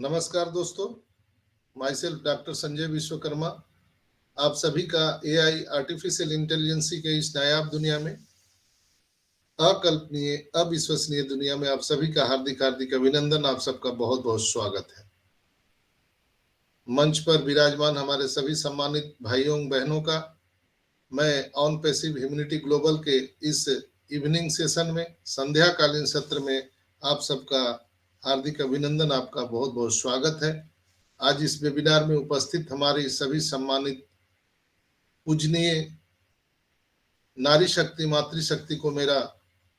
नमस्कार दोस्तों, my self doctor Sanjay Vishwakarma आप सभी का एआई आर्टिफिशियल इंटेलिजेंसी के इस नायाब दुनिया में, अकल्पनीय अविश्वसनीय दुनिया में आप सभी का हार्दिक हार्दिक अभिनंदन। आप सबका बहुत बहुत स्वागत है। मंच पर विराजमान हमारे सभी सम्मानित भाइयों बहनों का मैं ऑन पैसिव ह्यूमैनिटी ग्लोबल के इस इवनिंग सेशन में, संध्याकालीन सत्र में आप सबका हार्दिक अभिनंदन, आपका बहुत बहुत स्वागत है। आज इस वेबिनार में उपस्थित हमारी सभी सम्मानित पूजनीय नारी शक्ति मातृशक्ति को मेरा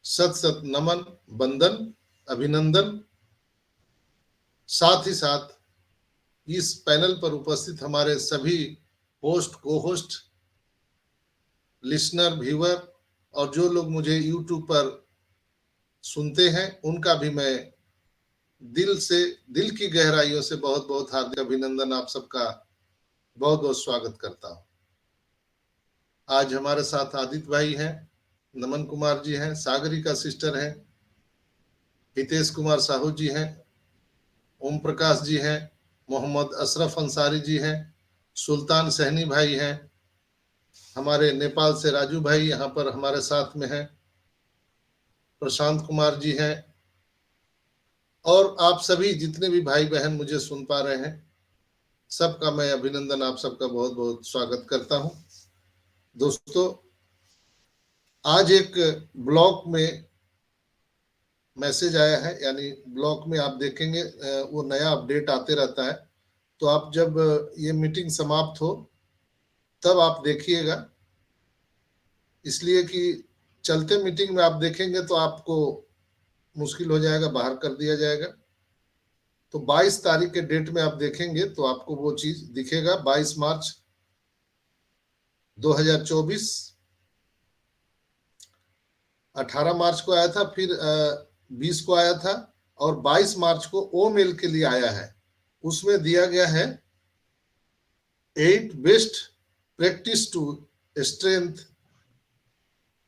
सत सत नमन, वंदन, अभिनंदन। साथ ही साथ इस पैनल पर उपस्थित हमारे सभी होस्ट, को होस्ट, लिसनर, व्यूअर और जो लोग मुझे यूट्यूब पर सुनते हैं उनका भी मैं दिल की गहराइयों से बहुत बहुत हार्दिक अभिनंदन, आप सबका बहुत बहुत स्वागत करता हूं। आज हमारे साथ आदित्य भाई हैं, नमन कुमार जी हैं, सागरिका सिस्टर हैं, हितेश कुमार साहू जी हैं, ओम प्रकाश जी हैं, मोहम्मद अशरफ अंसारी जी हैं, सुल्तान सहनी भाई हैं, हमारे नेपाल से राजू भाई यहाँ पर हमारे साथ में हैं, प्रशांत कुमार जी हैं और आप सभी जितने भी भाई बहन मुझे सुन पा रहे हैं सबका मैं अभिनंदन, आप सबका बहुत बहुत स्वागत करता हूं। दोस्तों, आज एक ब्लॉग में मैसेज आया है, यानी ब्लॉग में आप देखेंगे वो नया अपडेट आते रहता है, तो आप जब ये मीटिंग समाप्त हो तब आप देखिएगा, इसलिए कि चलते मीटिंग में आप देखेंगे तो आपको मुश्किल हो जाएगा, बाहर कर दिया जाएगा। तो 22 तारीख के डेट में आप देखेंगे तो आपको वो चीज दिखेगा। 22 मार्च 2024, 18 मार्च को आया था, फिर 20 को आया था और 22 मार्च को ओ मेल के लिए आया है। उसमें दिया गया है 8 best practice to strength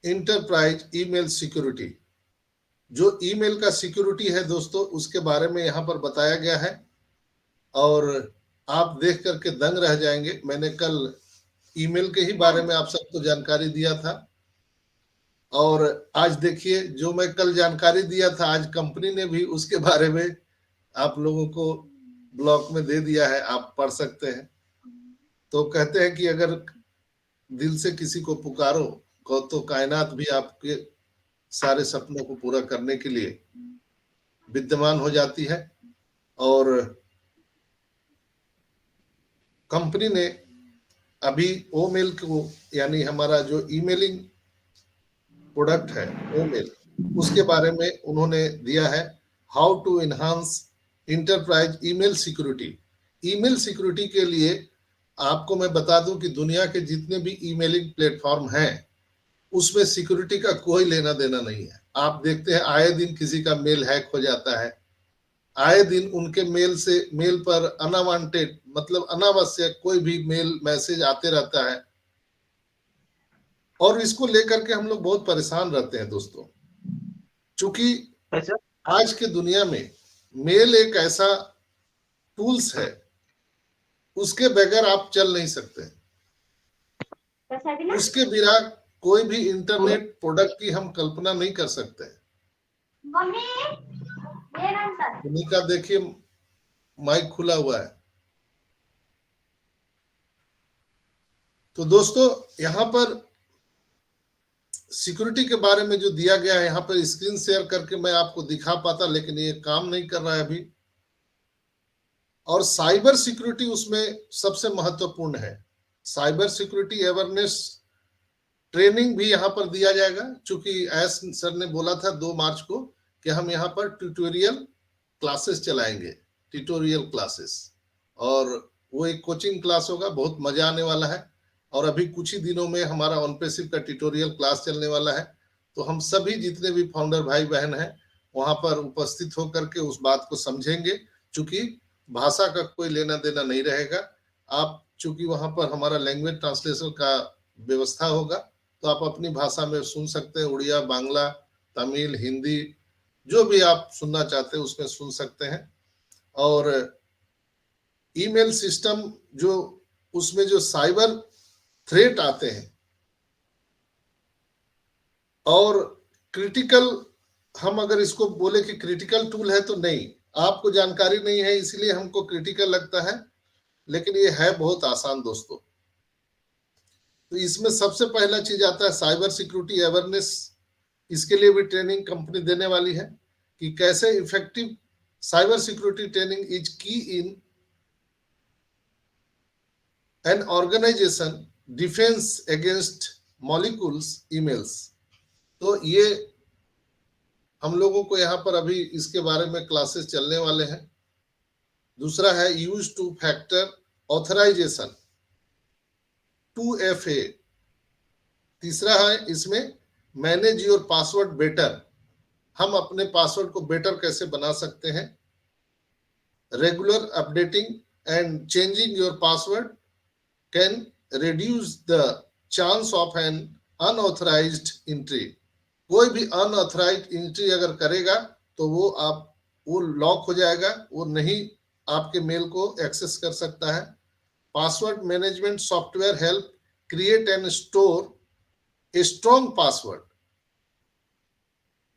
enterprise email security. जो ईमेल का सिक्योरिटी है दोस्तों, उसके बारे में यहाँ पर बताया गया है और आप देख करके दंग रह जाएंगे। मैंने कल ईमेल के ही बारे में आप सबको जानकारी दिया था और आज देखिए जो मैं कल जानकारी दिया था, आज कंपनी ने भी उसके बारे में आप लोगों को ब्लॉग में दे दिया है, आप पढ़ सकते हैं। तो कहते हैं कि अगर दिल से किसी को पुकारो तो कायनात भी आपके सारे सपनों को पूरा करने के लिए विद्यमान हो जाती है। और कंपनी ने अभी ओ मेल को, यानी हमारा जो ईमेलिंग प्रोडक्ट है ओ मेल, उसके बारे में उन्होंने दिया है how to enhance enterprise email security. Email security के लिए आपको मैं बता दूं कि दुनिया के जितने भी ईमेलिंग प्लेटफॉर्म हैं उसमें सिक्योरिटी का कोई लेना देना नहीं है। आप देखते हैं आए दिन किसी का मेल हैक हो जाता है, आए दिन उनके मेल पर अनवांटेड मतलब अनावश्यक कोई भी मेल मैसेज आते रहता है और इसको लेकर के हम लोग बहुत परेशान रहते हैं दोस्तों। चूंकि आज के दुनिया में मेल एक ऐसा टूल्स है, उसके बगैर आप चल नहीं सकते, उसके बिना कोई भी इंटरनेट प्रोडक्ट की हम कल्पना नहीं कर सकते। उन्हीं का देखिए माइक खुला हुआ है। तो दोस्तों, यहाँ पर सिक्योरिटी के बारे में जो दिया गया है, यहाँ पर स्क्रीन शेयर करके मैं आपको दिखा पाता, लेकिन ये काम नहीं कर रहा है अभी। और साइबर सिक्योरिटी उसमें सबसे महत्वपूर्ण है। साइबर सिक्योरिटी अवेयरनेस ट्रेनिंग भी यहाँ पर दिया जाएगा, चूंकि एस सर ने बोला था 2 मार्च को कि हम यहाँ पर ट्यूटोरियल क्लासेस चलाएंगे, ट्यूटोरियल क्लासेस, और वो एक कोचिंग क्लास होगा, बहुत मजा आने वाला है। और अभी कुछ ही दिनों में हमारा ऑन पैसिव का ट्यूटोरियल क्लास चलने वाला है, तो हम सभी जितने भी फाउंडर भाई बहन हैं वहां पर उपस्थित होकर के उस बात को समझेंगे। चूंकि भाषा का कोई लेना देना नहीं रहेगा, आप चूंकि वहां पर हमारा लैंग्वेज ट्रांसलेशन का व्यवस्था होगा, तो आप अपनी भाषा में सुन सकते हैं, उड़िया, बांग्ला, तमिल, हिंदी, जो भी आप सुनना चाहते हैं उसमें सुन सकते हैं। और ईमेल सिस्टम जो उसमें जो साइबर थ्रेट आते हैं और क्रिटिकल, हम अगर इसको बोले कि क्रिटिकल टूल है तो नहीं, आपको जानकारी नहीं है इसलिए हमको क्रिटिकल लगता है, लेकिन ये है बहुत आसान दोस्तों। तो इसमें सबसे पहला चीज आता है साइबर सिक्योरिटी अवेयरनेस। इसके लिए भी ट्रेनिंग कंपनी देने वाली है कि कैसे effective cyber security training is key in an organization defence against malicious emails. तो ये हम लोगों को यहाँ पर अभी इसके बारे में क्लासेस चलने वाले हैं। दूसरा है use two factor authorisation 2FA। तीसरा है इसमें मैनेज योर पासवर्ड बेटर, हम अपने पासवर्ड को बेटर कैसे बना सकते हैं। Regular updating and changing your password can reduce the chance of an unauthorised entry. कोई भी अनऑथराइज्ड एंट्री अगर करेगा तो वो लॉक हो जाएगा, वो नहीं आपके मेल को एक्सेस कर सकता है। Password management software help create and store a strong password.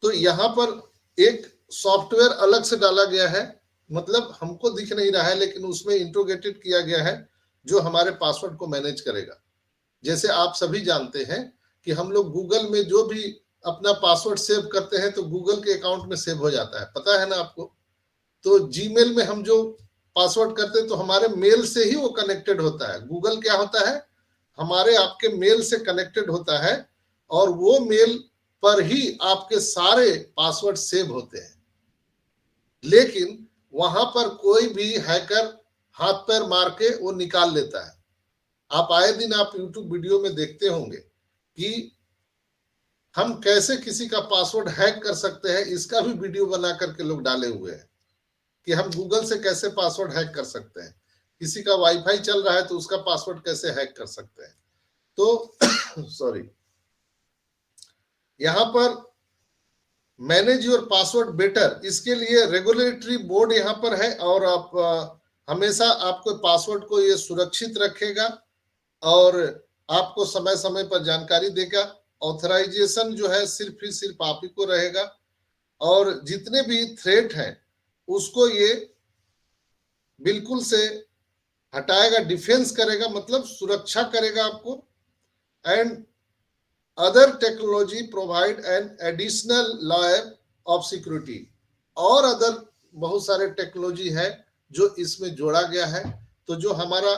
तो यहां पर एक सॉफ्टवेयर अलग से डाला गया है, मतलब हमको दिख नहीं रहा है लेकिन उसमें इंट्रोगेटेड किया गया है जो हमारे पासवर्ड को मैनेज करेगा। जैसे आप सभी जानते हैं कि हम लोग गूगल में जो भी अपना पासवर्ड सेव करते हैं तो गूगल के अकाउंट में सेव हो जाता है, पता है ना आपको। तो जीमेल में हम जो पासवर्ड करते हैं तो हमारे मेल से ही वो कनेक्टेड होता है। गूगल क्या होता है, हमारे आपके मेल से कनेक्टेड होता है और वो मेल पर ही आपके सारे पासवर्ड सेव होते हैं। लेकिन वहां पर कोई भी हैकर हाथ पैर मार के वो निकाल लेता है। आप आए दिन आप यूट्यूब वीडियो में देखते होंगे कि हम कैसे किसी का पासवर्ड हैक कर सकते हैं, इसका भी वीडियो बना करके लोग डाले हुए हैं कि हम गूगल से कैसे पासवर्ड हैक कर सकते हैं, किसी का वाईफाई चल रहा है तो उसका पासवर्ड कैसे हैक कर सकते हैं। तो सॉरी, यहां पर मैनेज योर पासवर्ड बेटर, इसके लिए रेगुलेटरी बोर्ड यहां पर है और आप हमेशा आपको पासवर्ड को ये सुरक्षित रखेगा और आपको समय समय पर जानकारी देगा। ऑथराइजेशन जो है सिर्फ ही सिर्फ आप ही को रहेगा और जितने भी थ्रेट हैं उसको ये बिल्कुल से हटाएगा, डिफेंस करेगा, मतलब सुरक्षा करेगा आपको। And other technology provide an additional layer of security, और अदर बहुत सारे टेक्नोलॉजी है जो इसमें जोड़ा गया है। तो जो हमारा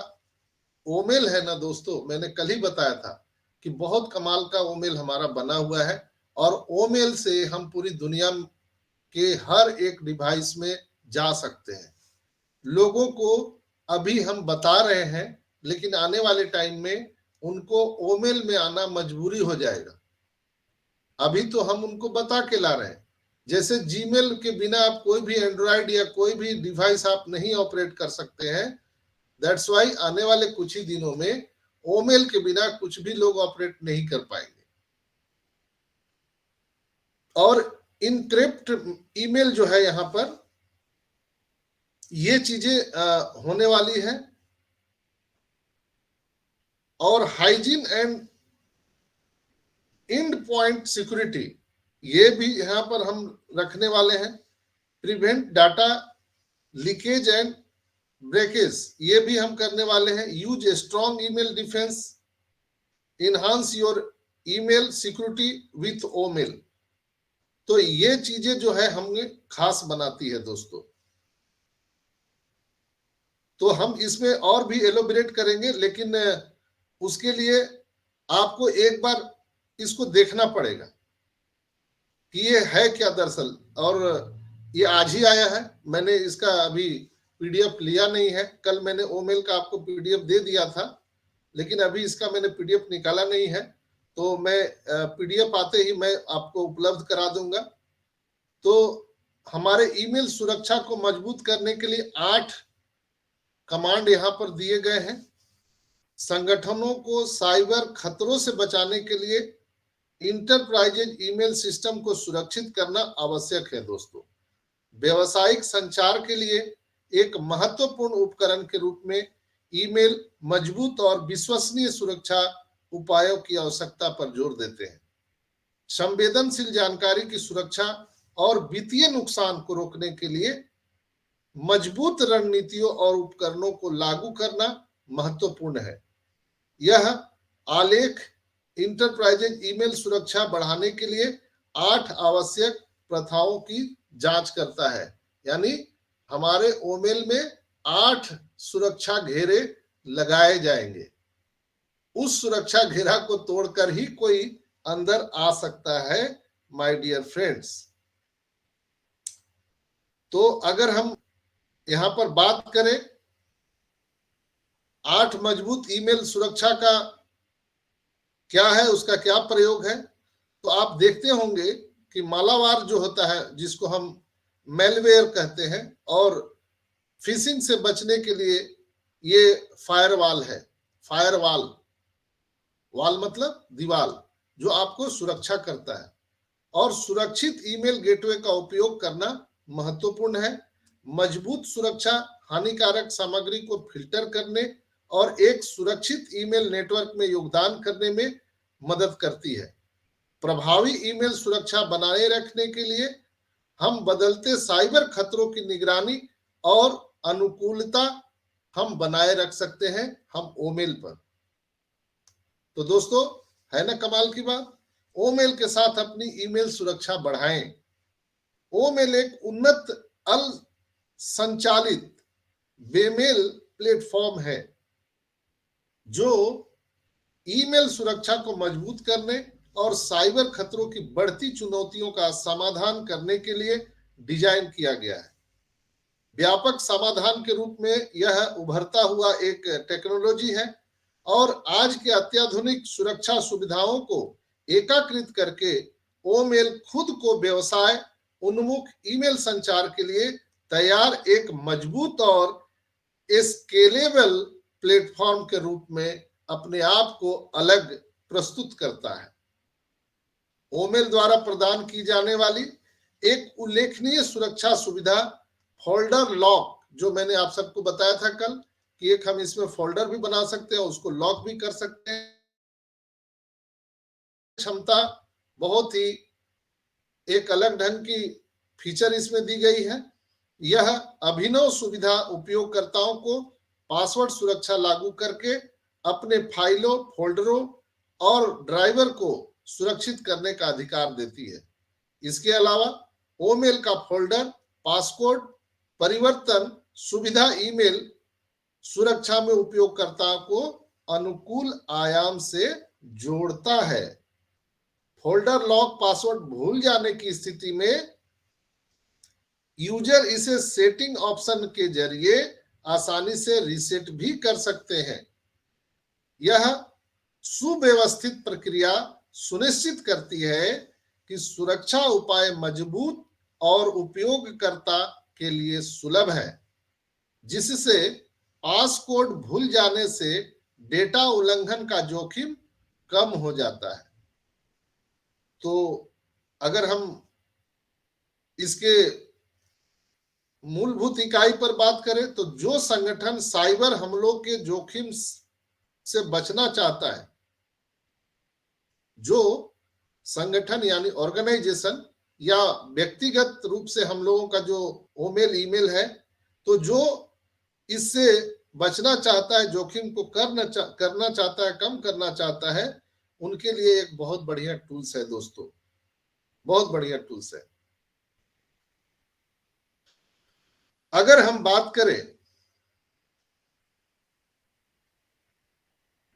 ओमेल है ना दोस्तों, मैंने कल ही बताया था कि बहुत कमाल का ओमेल हमारा बना हुआ है और ओमेल से हम पूरी दुनिया के हर एक डिवाइस में जा सकते हैं। लोगों को अभी हम बता रहे हैं लेकिन आने वाले टाइम में उनको ओमेल में आना मजबूरी हो जाएगा। अभी तो हम उनको बता के ला रहे हैं। जैसे जीमेल के बिना आप कोई भी एंड्रॉइड या कोई भी डिवाइस आप नहीं ऑपरेट कर सकते हैं, दैट्स वाई आने वाले कुछ ही दिनों में ओमेल के बिना कुछ भी लोग ऑपरेट नहीं कर पाएंगे। और इनक्रिप्ट ईमेल जो है यहां पर ये चीजें होने वाली है। और hygiene and and point security ये भी यहां पर हम रखने वाले हैं। Prevent data leakage and breakage ये भी हम करने वाले हैं। Use a strong email defence, enhance your email security with ओमेल। तो ये चीजें जो है हमें खास बनाती है दोस्तों। तो हम इसमें और भी एलोबरेट करेंगे, लेकिन उसके लिए आपको एक बार इसको देखना पड़ेगा कि ये है क्या दरअसल। और ये आज ही आया है, मैंने इसका अभी पीडीएफ लिया नहीं है। कल मैंने ओमेल का आपको पीडीएफ दे दिया था, लेकिन अभी इसका मैंने पीडीएफ निकाला नहीं है। तो मैं पीडीएफ आते ही मैं आपको उपलब्ध करा दूंगा। तो हमारे ईमेल सुरक्षा को मजबूत करने के लिए 8 कमांड यहाँ पर दिए गए हैं। संगठनों को साइबर खतरों से बचाने के लिए इंटरप्राइजेज ईमेल सिस्टम को सुरक्षित करना आवश्यक है दोस्तों। व्यवसायिक संचार के लिए एक महत्वपूर्ण उपकरण के रूप में ईमेल मजबूत और विश्वसनीय सुरक्षा उपायों की आवश्यकता पर जोर देते हैं। संवेदनशील जानकारी की सुरक्षा और वित्तीय नुकसान को रोकने के लिए मजबूत रणनीतियों और उपकरणों को लागू करना महत्वपूर्ण है। यह आलेख इंटरप्राइजेज ईमेल सुरक्षा बढ़ाने के लिए 8 आवश्यक प्रथाओं की जांच करता है। यानी हमारे ओमेल में 8 सुरक्षा घेरे लगाए जाएंगे। उस सुरक्षा घेरा को तोड़कर ही कोई अंदर आ सकता है माय डियर फ्रेंड्स। तो अगर हम यहां पर बात करें 8 मजबूत ईमेल सुरक्षा का क्या है, उसका क्या प्रयोग है, तो आप देखते होंगे कि मालावार जो होता है, जिसको हम मेलवेयर कहते हैं, और फिशिंग से बचने के लिए ये फायरवॉल है। फायरवॉल, वॉल मतलब दीवार, जो आपको सुरक्षा करता है। और सुरक्षित ईमेल गेटवे का उपयोग करना महत्वपूर्ण है। मजबूत सुरक्षा हानिकारक सामग्री को फिल्टर करने और एक सुरक्षित ईमेल नेटवर्क में योगदान करने में मदद करती है। प्रभावी ईमेल सुरक्षा बनाए रखने के लिए हम बदलते साइबर खतरों की निगरानी और अनुकूलता हम बनाए रख सकते हैं हम ओमेल पर। तो दोस्तों, है ना कमाल की बात। ओमेल के साथ अपनी ईमेल सुरक्षा बढ़ाएं। ओमेल एक उन्नत अल संचालित बेमेल प्लेटफॉर्म है जो ईमेल सुरक्षा को मजबूत करने और साइबर खतरों की बढ़ती चुनौतियों का समाधान करने के लिए डिजाइन किया गया है। व्यापक समाधान के रूप में यह उभरता हुआ एक टेक्नोलॉजी है और आज के अत्याधुनिक सुरक्षा सुविधाओं को एकीकृत करके ओमेल खुद को व्यवसाय उन्मुख ईमेल संचार के लिए तैयार एक मजबूत और स्केलेबल प्लेटफॉर्म के रूप में अपने आप को अलग प्रस्तुत करता है। ओमेल द्वारा प्रदान की जाने वाली एक उल्लेखनीय सुरक्षा सुविधा फोल्डर लॉक, जो मैंने आप सबको बताया था कल कि एक हम इसमें फोल्डर भी बना सकते हैं, उसको लॉक भी कर सकते हैं। क्षमता बहुत ही एक अलग ढंग की फीचर इसमें दी गई है। यह अभिनव सुविधा उपयोगकर्ताओं को पासवर्ड सुरक्षा लागू करके अपने फाइलों, फोल्डरों और ड्राइवर को सुरक्षित करने का अधिकार देती है। इसके अलावा ओमेल का फोल्डर पासकोड परिवर्तन सुविधा ईमेल सुरक्षा में उपयोगकर्ता को अनुकूल आयाम से जोड़ता है। फोल्डर लॉक पासवर्ड भूल जाने की स्थिति में यूजर इसे सेटिंग ऑप्शन के जरिए आसानी से रीसेट भी कर सकते हैं। यह सुव्यवस्थित प्रक्रिया सुनिश्चित करती है कि सुरक्षा उपाय मजबूत और उपयोगकर्ता के लिए सुलभ है, जिससे पासकोड भूल जाने से डेटा उल्लंघन का जोखिम कम हो जाता है। तो अगर हम इसके मूलभूत इकाई पर बात करें तो जो संगठन साइबर हमलों के जोखिम से बचना चाहता है, जो संगठन यानी ऑर्गेनाइजेशन या व्यक्तिगत रूप से हम लोगों का जो ओमेल ईमेल है, तो जो इससे बचना चाहता है, जोखिम को करना चाहता है, कम करना चाहता है, उनके लिए एक बहुत बढ़िया टूल्स है दोस्तों, बहुत बढ़िया टूल्स है। अगर हम बात करें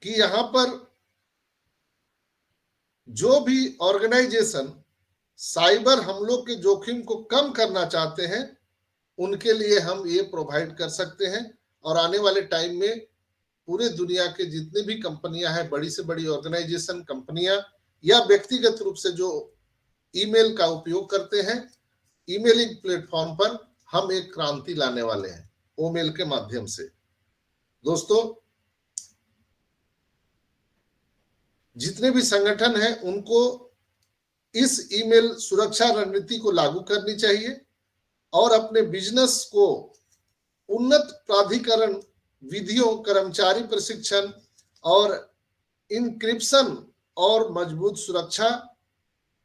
कि यहां पर जो भी ऑर्गेनाइजेशन साइबर हमलों के जोखिम को कम करना चाहते हैं, उनके लिए हम ये प्रोवाइड कर सकते हैं। और आने वाले टाइम में पूरे दुनिया के जितने भी कंपनियां हैं, बड़ी से बड़ी ऑर्गेनाइजेशन, कंपनियां या व्यक्तिगत रूप से जो ईमेल का उपयोग करते हैं, ईमेलिंग प्लेटफॉर्म पर हम एक क्रांति लाने वाले हैं ओमेल के माध्यम से। दोस्तों, जितने भी संगठन हैं उनको इस ईमेल सुरक्षा रणनीति को लागू करनी चाहिए और अपने बिजनेस को उन्नत प्राधिकरण विधियों, कर्मचारी प्रशिक्षण और इंक्रिप्शन और मजबूत सुरक्षा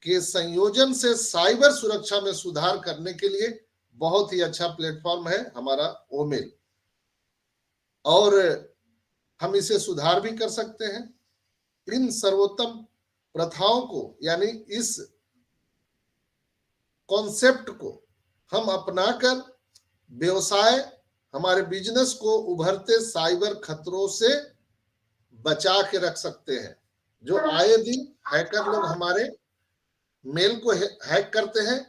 के संयोजन से साइबर सुरक्षा में सुधार करने के लिए बहुत ही अच्छा प्लेटफॉर्म है हमारा ओमेल। और हम इसे सुधार भी कर सकते हैं। इन सर्वोत्तम प्रथाओं को, यानी इस कॉन्सेप्ट को हम अपनाकर व्यवसाय, हमारे बिजनेस को उभरते साइबर खतरों से बचा के रख सकते हैं। जो आए दिन हैकर लोग हमारे मेल को हैक करते हैं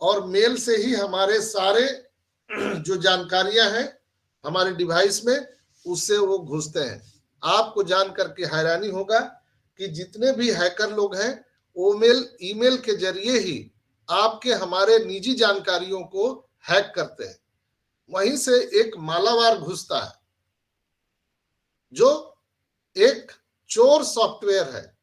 और मेल से ही हमारे सारे जो जानकारियां हैं हमारे डिवाइस में, उससे वो घुसते हैं। आपको जान करके हैरानी होगा कि जितने भी हैकर लोग हैं, ओमेल ईमेल के जरिए ही आपके हमारे निजी जानकारियों को हैक करते हैं। वहीं से एक मालावार घुसता है जो एक चोर सॉफ्टवेयर है,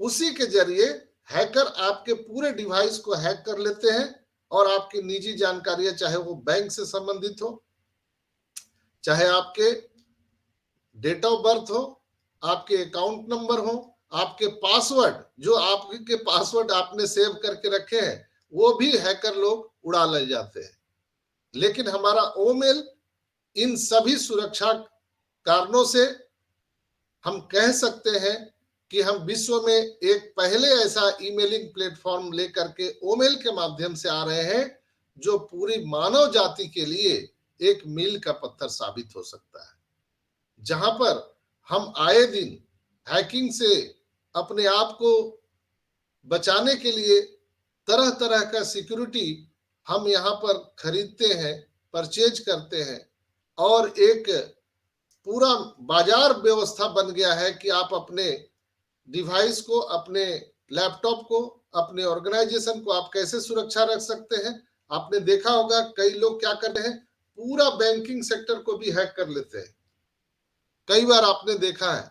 उसी के जरिए हैकर आपके पूरे डिवाइस को हैक कर लेते हैं और आपकी निजी जानकारियां, चाहे वो बैंक से संबंधित हो, चाहे आपके डेट ऑफ बर्थ हो, आपके अकाउंट नंबर हो, आपके पासवर्ड, जो आपके पासवर्ड आपने सेव करके रखे हैं, वो भी हैकर लोग उड़ा ले जाते हैं। लेकिन हमारा ओमेल इन सभी सुरक्षा कारणों से हम कह सकते हैं कि हम विश्व में एक पहले ऐसा ईमेलिंग प्लेटफॉर्म लेकर के ओमेल के माध्यम से आ रहे हैं जो पूरी मानव जाति के लिए एक मील का पत्थर साबित हो सकता है। जहां पर हम आए दिन हैकिंग से अपने आप को बचाने के लिए तरह तरह का सिक्योरिटी हम यहाँ पर खरीदते हैं, परचेज करते हैं, और एक पूरा बाजार व्यवस्था बन गया है कि आप अपने डिवाइस को, अपने लैपटॉप को, अपने ऑर्गेनाइजेशन को आप कैसे सुरक्षा रख सकते हैं। आपने देखा होगा कई लोग क्या करते हैं, पूरा बैंकिंग सेक्टर को भी हैक कर लेते हैं। कई बार आपने देखा है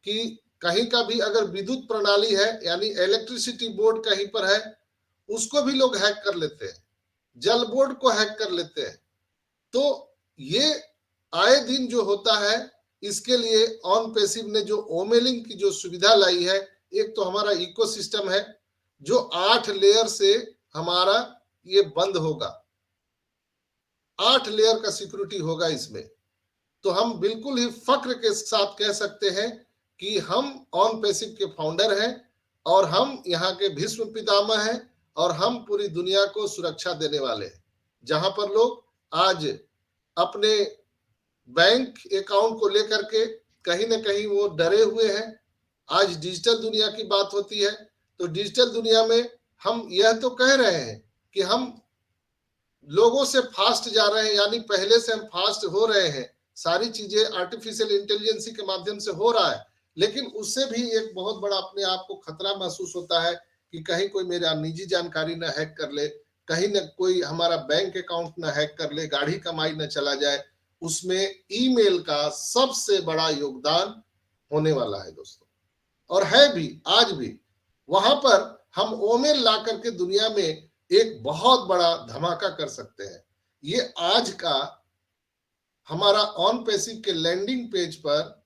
कि कहीं का भी अगर विद्युत प्रणाली है, यानी इलेक्ट्रिसिटी बोर्ड कहीं पर है, उसको भी लोग हैक कर लेते हैं, जल बोर्ड को हैक कर लेते हैं। तो ये आए दिन जो होता है, इसके लिए ऑन पैसिव ने जो ओमेलिंग की जो सुविधा लाई है, एक तो हमारा इकोसिस्टम है जो 8 लेयर से हमारा ये बंद होगा, 8 लेयर का सिक्योरिटी होगा इसमें। तो हम बिल्कुल ही फक्र के साथ कह सकते हैं कि हम ऑन पैसिव के फाउंडर हैं और हम यहाँ के भीष्म पितामह हैं और हम पूरी दुनिया को सुरक्षा देने वाले हैं। जहां पर लोग आज अपने बैंक अकाउंट को लेकर के कहीं ना कहीं वो डरे हुए हैं। आज डिजिटल दुनिया की बात होती है, तो डिजिटल दुनिया में हम यह तो कह रहे हैं कि हम लोगों से फास्ट जा रहे हैं, यानी पहले से हम फास्ट हो रहे हैं, सारी चीजें आर्टिफिशियल इंटेलिजेंस के माध्यम से हो रहा है। लेकिन उससे भी एक बहुत बड़ा अपने आप को खतरा महसूस होता है कि कहीं कोई मेरा निजी जानकारी ना हैक कर ले, कहीं ना कोई हमारा बैंक अकाउंट ना हैक कर ले, गाड़ी कमाई ना चला जाए। उसमें ईमेल का सबसे बड़ा योगदान होने वाला है दोस्तों, और है भी आज भी। वहां पर हम ओमेल ला करके दुनिया में एक बहुत बड़ा धमाका कर सकते हैं। ये आज का हमारा ऑन पैसिव के लैंडिंग पेज पर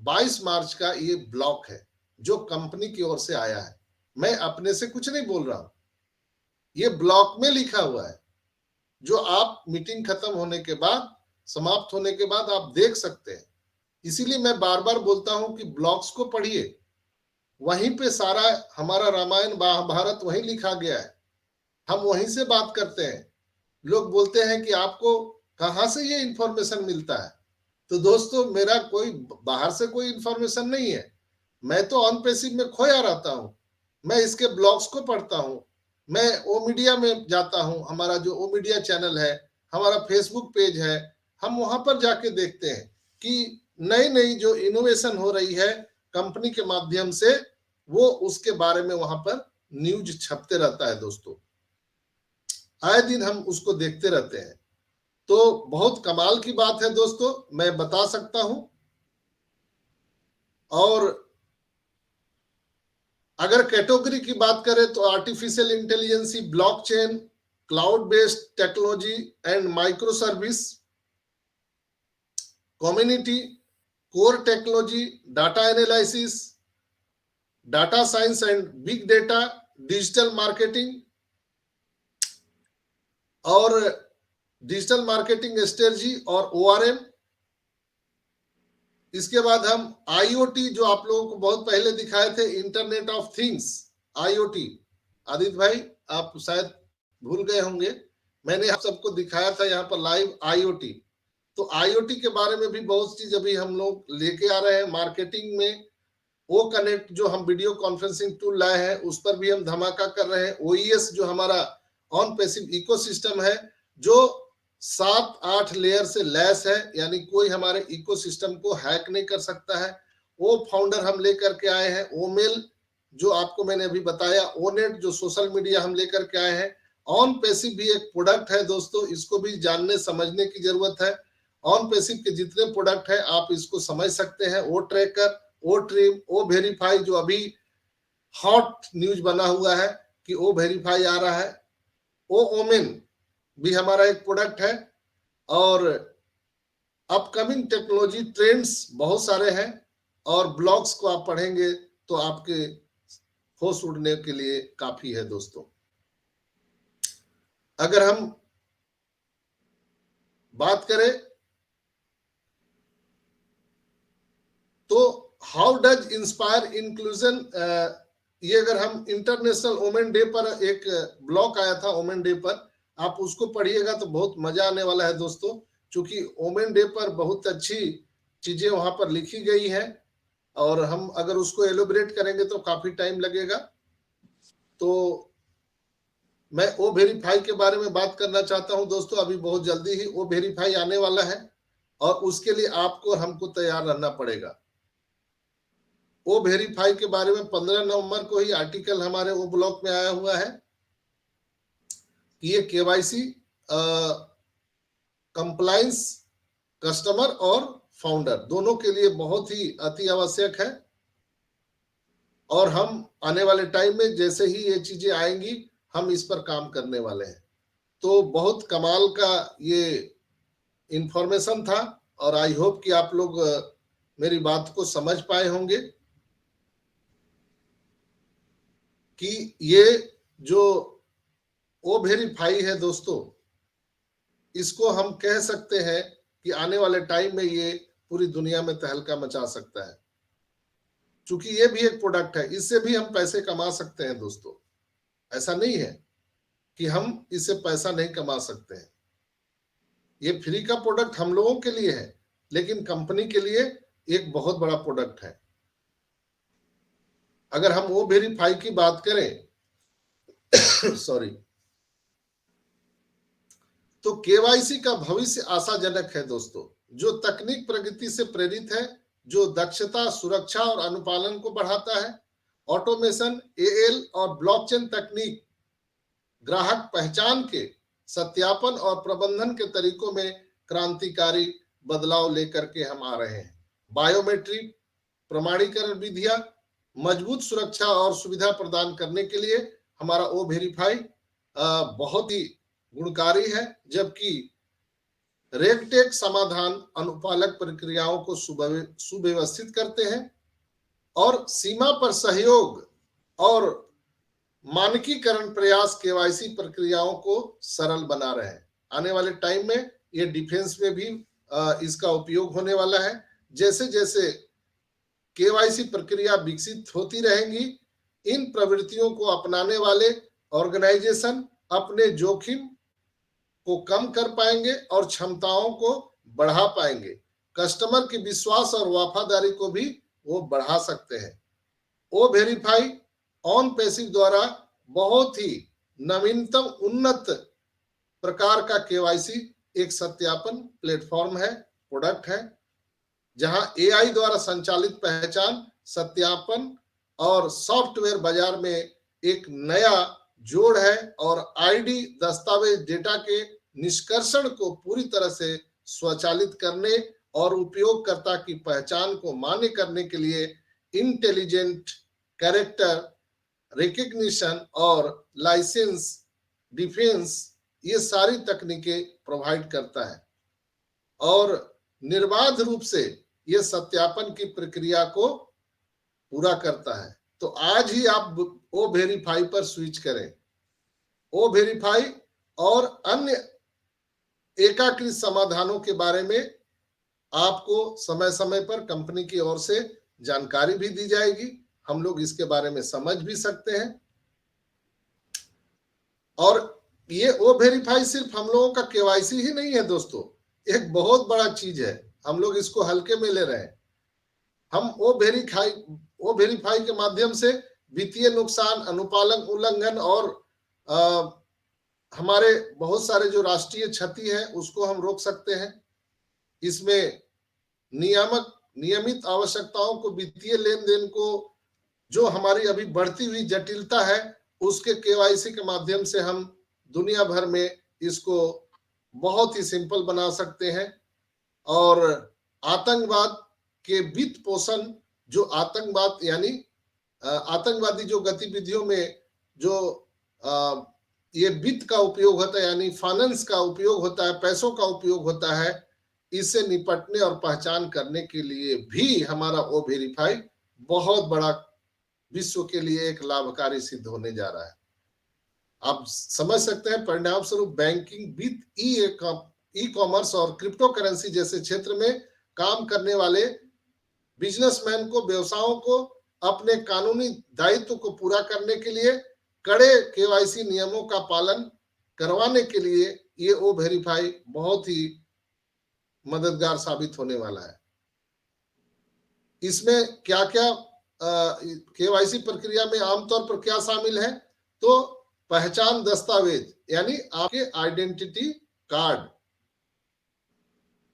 22 मार्च का ये ब्लॉक है जो कंपनी की ओर से आया है। मैं अपने से कुछ नहीं बोल रहा हूं, ये ब्लॉक में लिखा हुआ है, जो आप मीटिंग खत्म होने के बाद, समाप्त होने के बाद आप देख सकते हैं। इसीलिए मैं बार बार बोलता हूं कि ब्लॉग्स को पढ़िए, वहीं पे सारा हमारा रामायण महाभारत वहीं लिखा गया है, हम वहीं से बात करते हैं। लोग बोलते हैं कि आपको कहां से ये इंफॉर्मेशन मिलता है, तो दोस्तों मेरा कोई बाहर से कोई इंफॉर्मेशन नहीं है, मैं तो ऑन पैसिव में खोया रहता हूं। मैं इसके ब्लॉग्स को पढ़ता हूं, मैं ओ मीडिया में जाता हूं, हमारा जो ओ मीडिया चैनल है, हमारा फेसबुक पेज है, हम वहां पर जाके देखते हैं कि नई नई जो इनोवेशन हो रही है कंपनी के माध्यम से, वो उसके बारे में वहां पर न्यूज छपते रहता है दोस्तों, आए दिन हम उसको देखते रहते हैं। तो बहुत कमाल की बात है दोस्तों, मैं बता सकता हूं। और अगर कैटेगरी की बात करें तो artificial intelligence, blockchain, cloud based technology and micro service, community, core technology, data analysis, data science and big data, digital marketing और डिजिटल मार्केटिंग स्ट्रेटजी और ओआरएम। इसके बाद हम आईओटी, जो आप लोगों को बहुत पहले दिखाए थे, internet of things, IoT. Aditya भाई आप शायद भूल गए होंगे, मैंने आप सबको दिखाया था यहाँ पर लाइव आईओटी। तो आईओटी के बारे में भी बहुत चीज अभी हम लोग लेके आ रहे हैं मार्केटिंग में। ओ कनेक्ट जो हम वीडियो कॉन्फ्रेंसिंग टूल लाए हैं उस पर भी हम धमाका कर रहे हैं। ओईएस जो हमारा ऑन पैसिव इकोसिस्टम है, जो 7-8 लेयर से लैस है, यानी कोई हमारे इकोसिस्टम को हैक नहीं कर सकता है। वो फाउंडर हम लेकर के आए हैं। ओमेल जो आपको मैंने अभी बताया, ओनेट जो सोशल मीडिया हम लेकर के आए हैं। ऑन पैसिव भी एक प्रोडक्ट है दोस्तों, इसको भी जानने समझने की जरूरत है। ऑन पैसिव के जितने प्रोडक्ट है आप इसको समझ सकते हैं। ओ ट्रैकर, ओ ट्रिम, ओ वेरीफाई जो अभी हॉट न्यूज बना हुआ है कि ओ वेरीफाई आ रहा है। ओ ओमेन भी हमारा एक प्रोडक्ट है। और अपकमिंग टेक्नोलॉजी ट्रेंड्स बहुत सारे हैं और ब्लॉग्स को आप पढ़ेंगे तो आपके होश उड़ने के लिए काफी है दोस्तों। अगर हम बात करें तो हाउ डज इंस्पायर इंक्लूजन, ये अगर हम इंटरनेशनल वुमेन डे पर एक ब्लॉग आया था वुमेन डे पर, आप उसको पढ़िएगा तो बहुत मजा आने वाला है दोस्तों, क्योंकि वुमेन डे पर बहुत अच्छी चीजें वहां पर लिखी गई हैं और हम अगर उसको एलोबरेट करेंगे तो काफी टाइम लगेगा। तो मैं ओ वेरीफाई के बारे में बात करना चाहता हूं दोस्तों। अभी बहुत जल्दी ही ओ वेरीफाई आने वाला है और उसके लिए आपको और हमको तैयार रहना पड़ेगा। ओ वेरीफाई के बारे में 15 नवंबर को ही आर्टिकल हमारे वो ब्लॉग में आया हुआ है कि ये केवाईसी कंप्लायंस कस्टमर और फाउंडर दोनों के लिए बहुत ही अति आवश्यक है। और हम आने वाले टाइम में जैसे ही ये चीजें आएंगी हम इस पर काम करने वाले हैं। तो बहुत कमाल का ये इंफॉर्मेशन था और आई होप कि आप लोग मेरी बात को समझ पाए होंगे कि ये जो ओ वेरीफाई है दोस्तों, इसको हम कह सकते हैं कि आने वाले टाइम में ये पूरी दुनिया में तहलका मचा सकता है, क्योंकि ये भी एक प्रोडक्ट है, इससे भी हम पैसे कमा सकते हैं दोस्तों। ऐसा नहीं है कि हम इससे पैसा नहीं कमा सकते हैं। ये फ्री का प्रोडक्ट हम लोगों के लिए है, लेकिन कंपनी के लिए एक बहुत बड़ा प्रोडक्ट है। अगर हम वो वेरीफाई की बात करें सॉरी, तो केवाईसी का भविष्य आशाजनक है दोस्तों, जो तकनीक प्रगति से प्रेरित है, जो दक्षता, सुरक्षा और अनुपालन को बढ़ाता है। ऑटोमेशन, एएल और ब्लॉकचेन तकनीक ग्राहक पहचान के सत्यापन और प्रबंधन के तरीकों में क्रांतिकारी बदलाव लेकर के हम आ रहे हैं। बायोमेट्रिक प्रमाणीकरण विधियां मजबूत सुरक्षा और सुविधा प्रदान करने के लिए हमारा ओ वेरीफाई बहुत ही गुणकारी है, जबकि रेगटेक समाधान अनुपालक प्रक्रियाओं को सुव्यवस्थित करते हैं और सीमा पर सहयोग और मानकीकरण प्रयास केवाईसी प्रक्रियाओं को सरल बना रहे हैं। आने वाले टाइम में ये डिफेंस में भी इसका उपयोग होने वाला है। जैसे जैसे केवाईसी प्रक्रिया विकसित होती रहेंगी, इन प्रवृत्तियों को अपनाने वाले ऑर्गेनाइजेशन अपने जोखिम को कम कर पाएंगे और क्षमताओं को बढ़ा पाएंगे। कस्टमर के विश्वास और वफादारी को भी वो बढ़ा सकते हैं। ओ वेरीफाई ऑन पैसिव द्वारा बहुत ही नवीनतम उन्नत प्रकार का केवाईसी एक सत्यापन प्लेटफॉर्म है, प्रोडक्ट है, जहां एआई द्वारा संचालित पहचान, सत्यापन और सॉफ्टवेयर बाजार में एक नया जोड़ है और आईडी दस्तावेज डेटा के निष्कर्षण को पूरी तरह से स्वचालित करने और उपयोगकर्ता की पहचान को मान्य करने के लिए इंटेलिजेंट कैरेक्टर रिकग्निशन और लाइसेंस डिफेंस, ये सारी तकनीकें प्रोवाइड करता है। और निर्बाध रूप से ये सत्यापन की प्रक्रिया को पूरा करता है। तो आज ही आप ओ वेरीफाई पर स्विच करें। ओ वेरीफाई और अन्य एकीकृत समाधानों के बारे में आपको समय समय पर कंपनी की ओर से जानकारी भी दी जाएगी। हम लोग इसके बारे में समझ भी सकते हैं। और ये ओ वेरीफाई सिर्फ हम लोगों का केवाईसी ही नहीं है दोस्तों, एक बहुत बड़ा चीज है। हम लोग इसको हल्के में ले रहे हैं। हम ओ वेरीफाई के माध्यम से वित्तीय नुकसान, अनुपालन उल्लंघन और हमारे बहुत सारे जो राष्ट्रीय क्षति है उसको हम रोक सकते हैं। इसमें नियमित आवश्यकताओं को, वित्तीय लेन देन को, जो हमारी अभी बढ़ती हुई जटिलता है उसके केवाईसी के माध्यम से हम दुनिया भर में इसको बहुत ही सिंपल बना सकते हैं। और आतंकवाद के वित्त पोषण, जो आतंकवाद यानी आतंकवादी जो गतिविधियों में जो ये वित्त का उपयोग होता है, यानी फाइनेंस का उपयोग होता है, पैसों का उपयोग होता है, इससे निपटने और पहचान करने के लिए भी हमारा ओ वेरीफाई बहुत बड़ा विश्व के लिए एक लाभकारी सिद्ध होने जा रहा है। आप समझ सकते हैं परिणाम स्वरूप बैंकिंग, वित्त, ई कॉमर्स और क्रिप्टो करेंसी जैसे क्षेत्र में काम करने वाले बिजनेसमैन को, व्यवसायों को अपने कानूनी दायित्व को पूरा करने के लिए कड़े केवाईसी नियमों का पालन करवाने के लिए ये ओ वेरीफाई बहुत ही मददगार साबित होने वाला है। इसमें क्या क्या केवाईसी प्रक्रिया में आमतौर पर क्या शामिल है, तो पहचान दस्तावेज यानी आपके आइडेंटिटी कार्ड,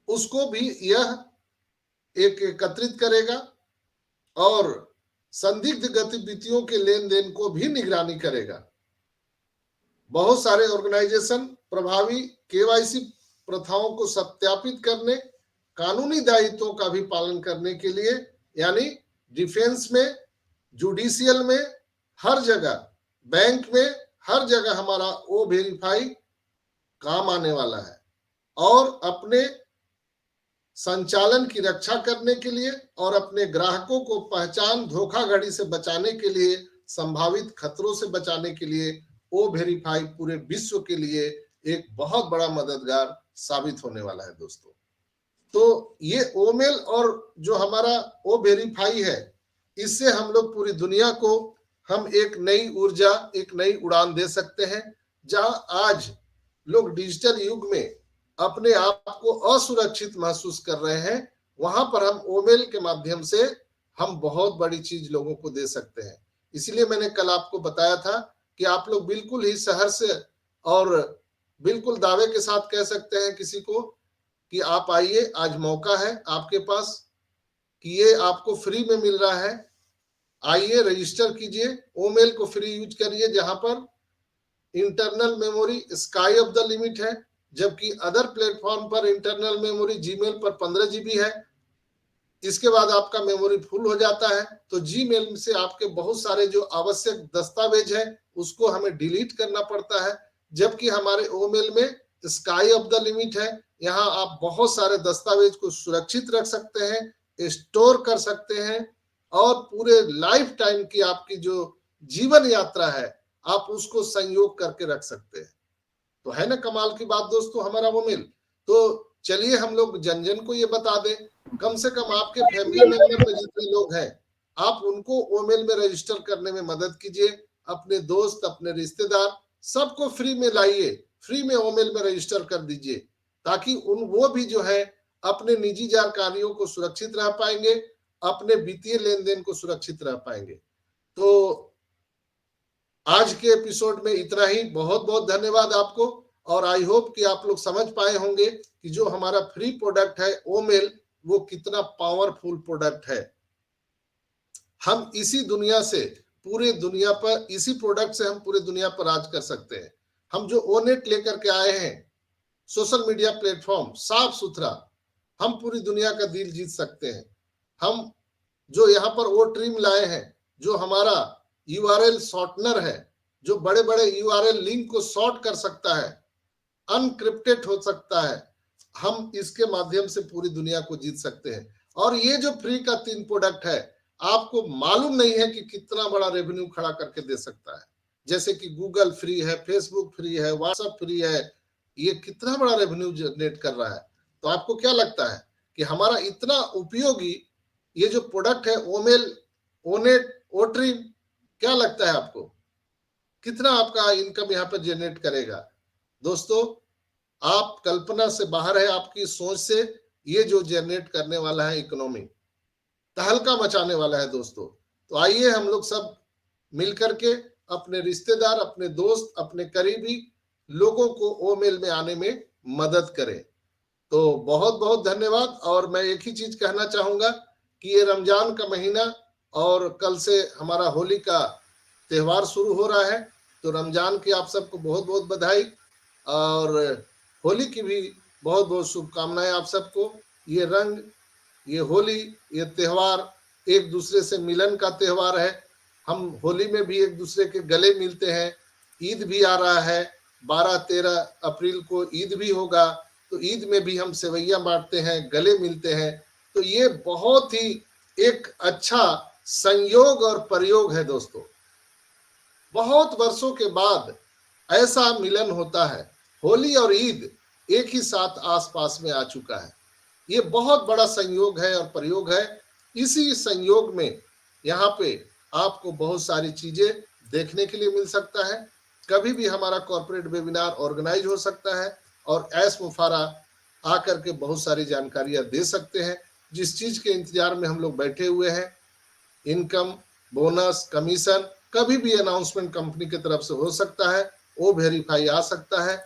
उसको भी यह एक एकत्रित करेगा और संदिग्ध गतिविधियों के लेन देन को भी निगरानी करेगा। बहुत सारे ऑर्गेनाइजेशन प्रभावी केवाईसी प्रथाओं को सत्यापित करने, कानूनी दायित्वों का भी पालन करने के लिए, यानी डिफेंस में, जुडिशियल में, हर जगह, बैंक में, हर जगह हमारा ओ वेरीफाई काम आने वाला है। और अपने संचालन की रक्षा करने के लिए और अपने ग्राहकों को पहचान धोखाधड़ी से बचाने के लिए, संभावित खतरों से बचाने के लिए ओ वेरीफाई पूरे विश्व के लिए एक बहुत बड़ा मददगार साबित होने वाला है दोस्तों। तो ये ओमेल और जो हमारा ओ वेरीफाई है, इससे हम लोग पूरी दुनिया को हम एक नई ऊर्जा, एक नई उड़ान दे सकते हैं। जहां आज लोग डिजिटल युग में अपने आप को असुरक्षित महसूस कर रहे हैं, वहां पर हम ओमेल के माध्यम से हम बहुत बड़ी चीज लोगों को दे सकते हैं। इसलिए मैंने कल आपको बताया था कि आप लोग बिल्कुल ही सहर्ष और बिल्कुल दावे के साथ कह सकते हैं किसी को कि आप आइए, आज मौका है आपके पास कि ये आपको फ्री में मिल रहा है। आइए, रजिस्टर कीजिए, ओमेल को फ्री यूज करिए, जहां पर internal memory sky of the limit है, जबकि अदर प्लेटफॉर्म पर इंटरनल मेमोरी जीमेल पर 15 GB है। इसके बाद आपका मेमोरी फुल हो जाता है, तो जीमेल से आपके बहुत सारे जो आवश्यक दस्तावेज है उसको हमें डिलीट करना पड़ता है, जबकि हमारे ओमेल में स्काई ऑफ द लिमिट है। यहाँ आप बहुत सारे दस्तावेज को सुरक्षित रख सकते हैं, स्टोर कर सकते हैं और पूरे लाइफ टाइम की आपकी जो जीवन यात्रा है आप उसको संयोग करके रख सकते हैं। तो है ना कमाल की बात दोस्तों हमारा ओमेल। तो चलिए हम लोग जन जन को ये बता दें, कम से कम आपके फैमिली मेंबर में जितने लोग हैं आप उनको ओमेल में रजिस्टर करने में मदद कीजिए। अपने दोस्त, अपने रिश्तेदार, सबको फ्री में लाइए, फ्री में ओमेल में रजिस्टर कर दीजिए, ताकि वो भी जो है अपने निजी जानकारियों को सुरक्षित रह पाएंगे, अपने वित्तीय लेन देन को सुरक्षित रह पाएंगे। तो आज के एपिसोड में इतना ही। बहुत बहुत धन्यवाद आपको, और आई होप कि आप लोग समझ पाए होंगे कि जो हमारा फ्री प्रोडक्ट है ओमेल, वो कितना पावरफुल प्रोडक्ट है। हम इसी दुनिया से पूरे दुनिया पर, इसी प्रोडक्ट से हम पूरे दुनिया पर राज कर सकते हैं। हम जो ओनेट लेकर के आए हैं, सोशल मीडिया प्लेटफॉर्म साफ सुथरा, हम पूरी दुनिया का दिल जीत सकते हैं। हम जो यहाँ पर ओ ट्रिम लाए हैं, जो हमारा यूआरएल शॉर्टनर है, जो बड़े बड़े यूआरएल लिंक को शॉर्ट कर सकता है, अनक्रिप्टेड हो सकता है, हम इसके माध्यम से पूरी दुनिया को जीत सकते हैं। और ये जो फ्री का 3 प्रोडक्ट है, आपको मालूम नहीं है कि कितना बड़ा रेवेन्यू खड़ा करके दे सकता है। जैसे कि गूगल फ्री है, फेसबुक फ्री है, व्हाट्सएप फ्री है, ये कितना बड़ा रेवेन्यू जनरेट कर रहा है। तो आपको क्या लगता है कि हमारा इतना उपयोगी ये जो प्रोडक्ट है ओमेल, ओनेट, ओट्रिम, क्या लगता है आपको कितना आपका इनकम यहाँ पर जनरेट करेगा? दोस्तों, आप कल्पना से बाहर है, आपकी सोच से ये जो जनरेट करने वाला है इकोनॉमी, तहलका मचाने वाला है दोस्तों। तो आइए हम लोग सब मिलकर के अपने रिश्तेदार, अपने दोस्त, अपने करीबी लोगों को ओ मेल में आने में मदद करें। तो बहुत बहुत धन्यवाद। और मैं एक ही चीज कहना चाहूंगा कि ये रमजान का महीना और कल से हमारा होली का त्योहार शुरू हो रहा है, तो रमजान की आप सबको बहुत बहुत बधाई और होली की भी बहुत बहुत शुभकामनाएं आप सबको। ये रंग, ये होली, ये त्योहार एक दूसरे से मिलन का त्योहार है। हम होली में भी एक दूसरे के गले मिलते हैं। ईद भी आ रहा है, 12-13 अप्रैल को ईद भी होगा, तो ईद में भी हम सेवैया बांटते हैं, गले मिलते हैं। तो ये बहुत ही एक अच्छा संयोग और प्रयोग है दोस्तों। बहुत वर्षों के बाद ऐसा मिलन होता है। होली और ईद एक ही साथ आसपास में आ चुका है। ये बहुत बड़ा संयोग है और प्रयोग है। इसी संयोग में यहाँ पे आपको बहुत सारी चीजें देखने के लिए मिल सकता है। कभी भी हमारा कॉर्पोरेट वेबिनार ऑर्गेनाइज हो सकता है और ऐश मुफारा आकर के बहुत सारी जानकारियां दे सकते हैं। जिस चीज के इंतजार में हम लोग बैठे हुए हैं, इनकम, बोनस, कमीशन, कभी भी अनाउंसमेंट कंपनी की तरफ से हो सकता है, वो वेरीफाई आ सकता है,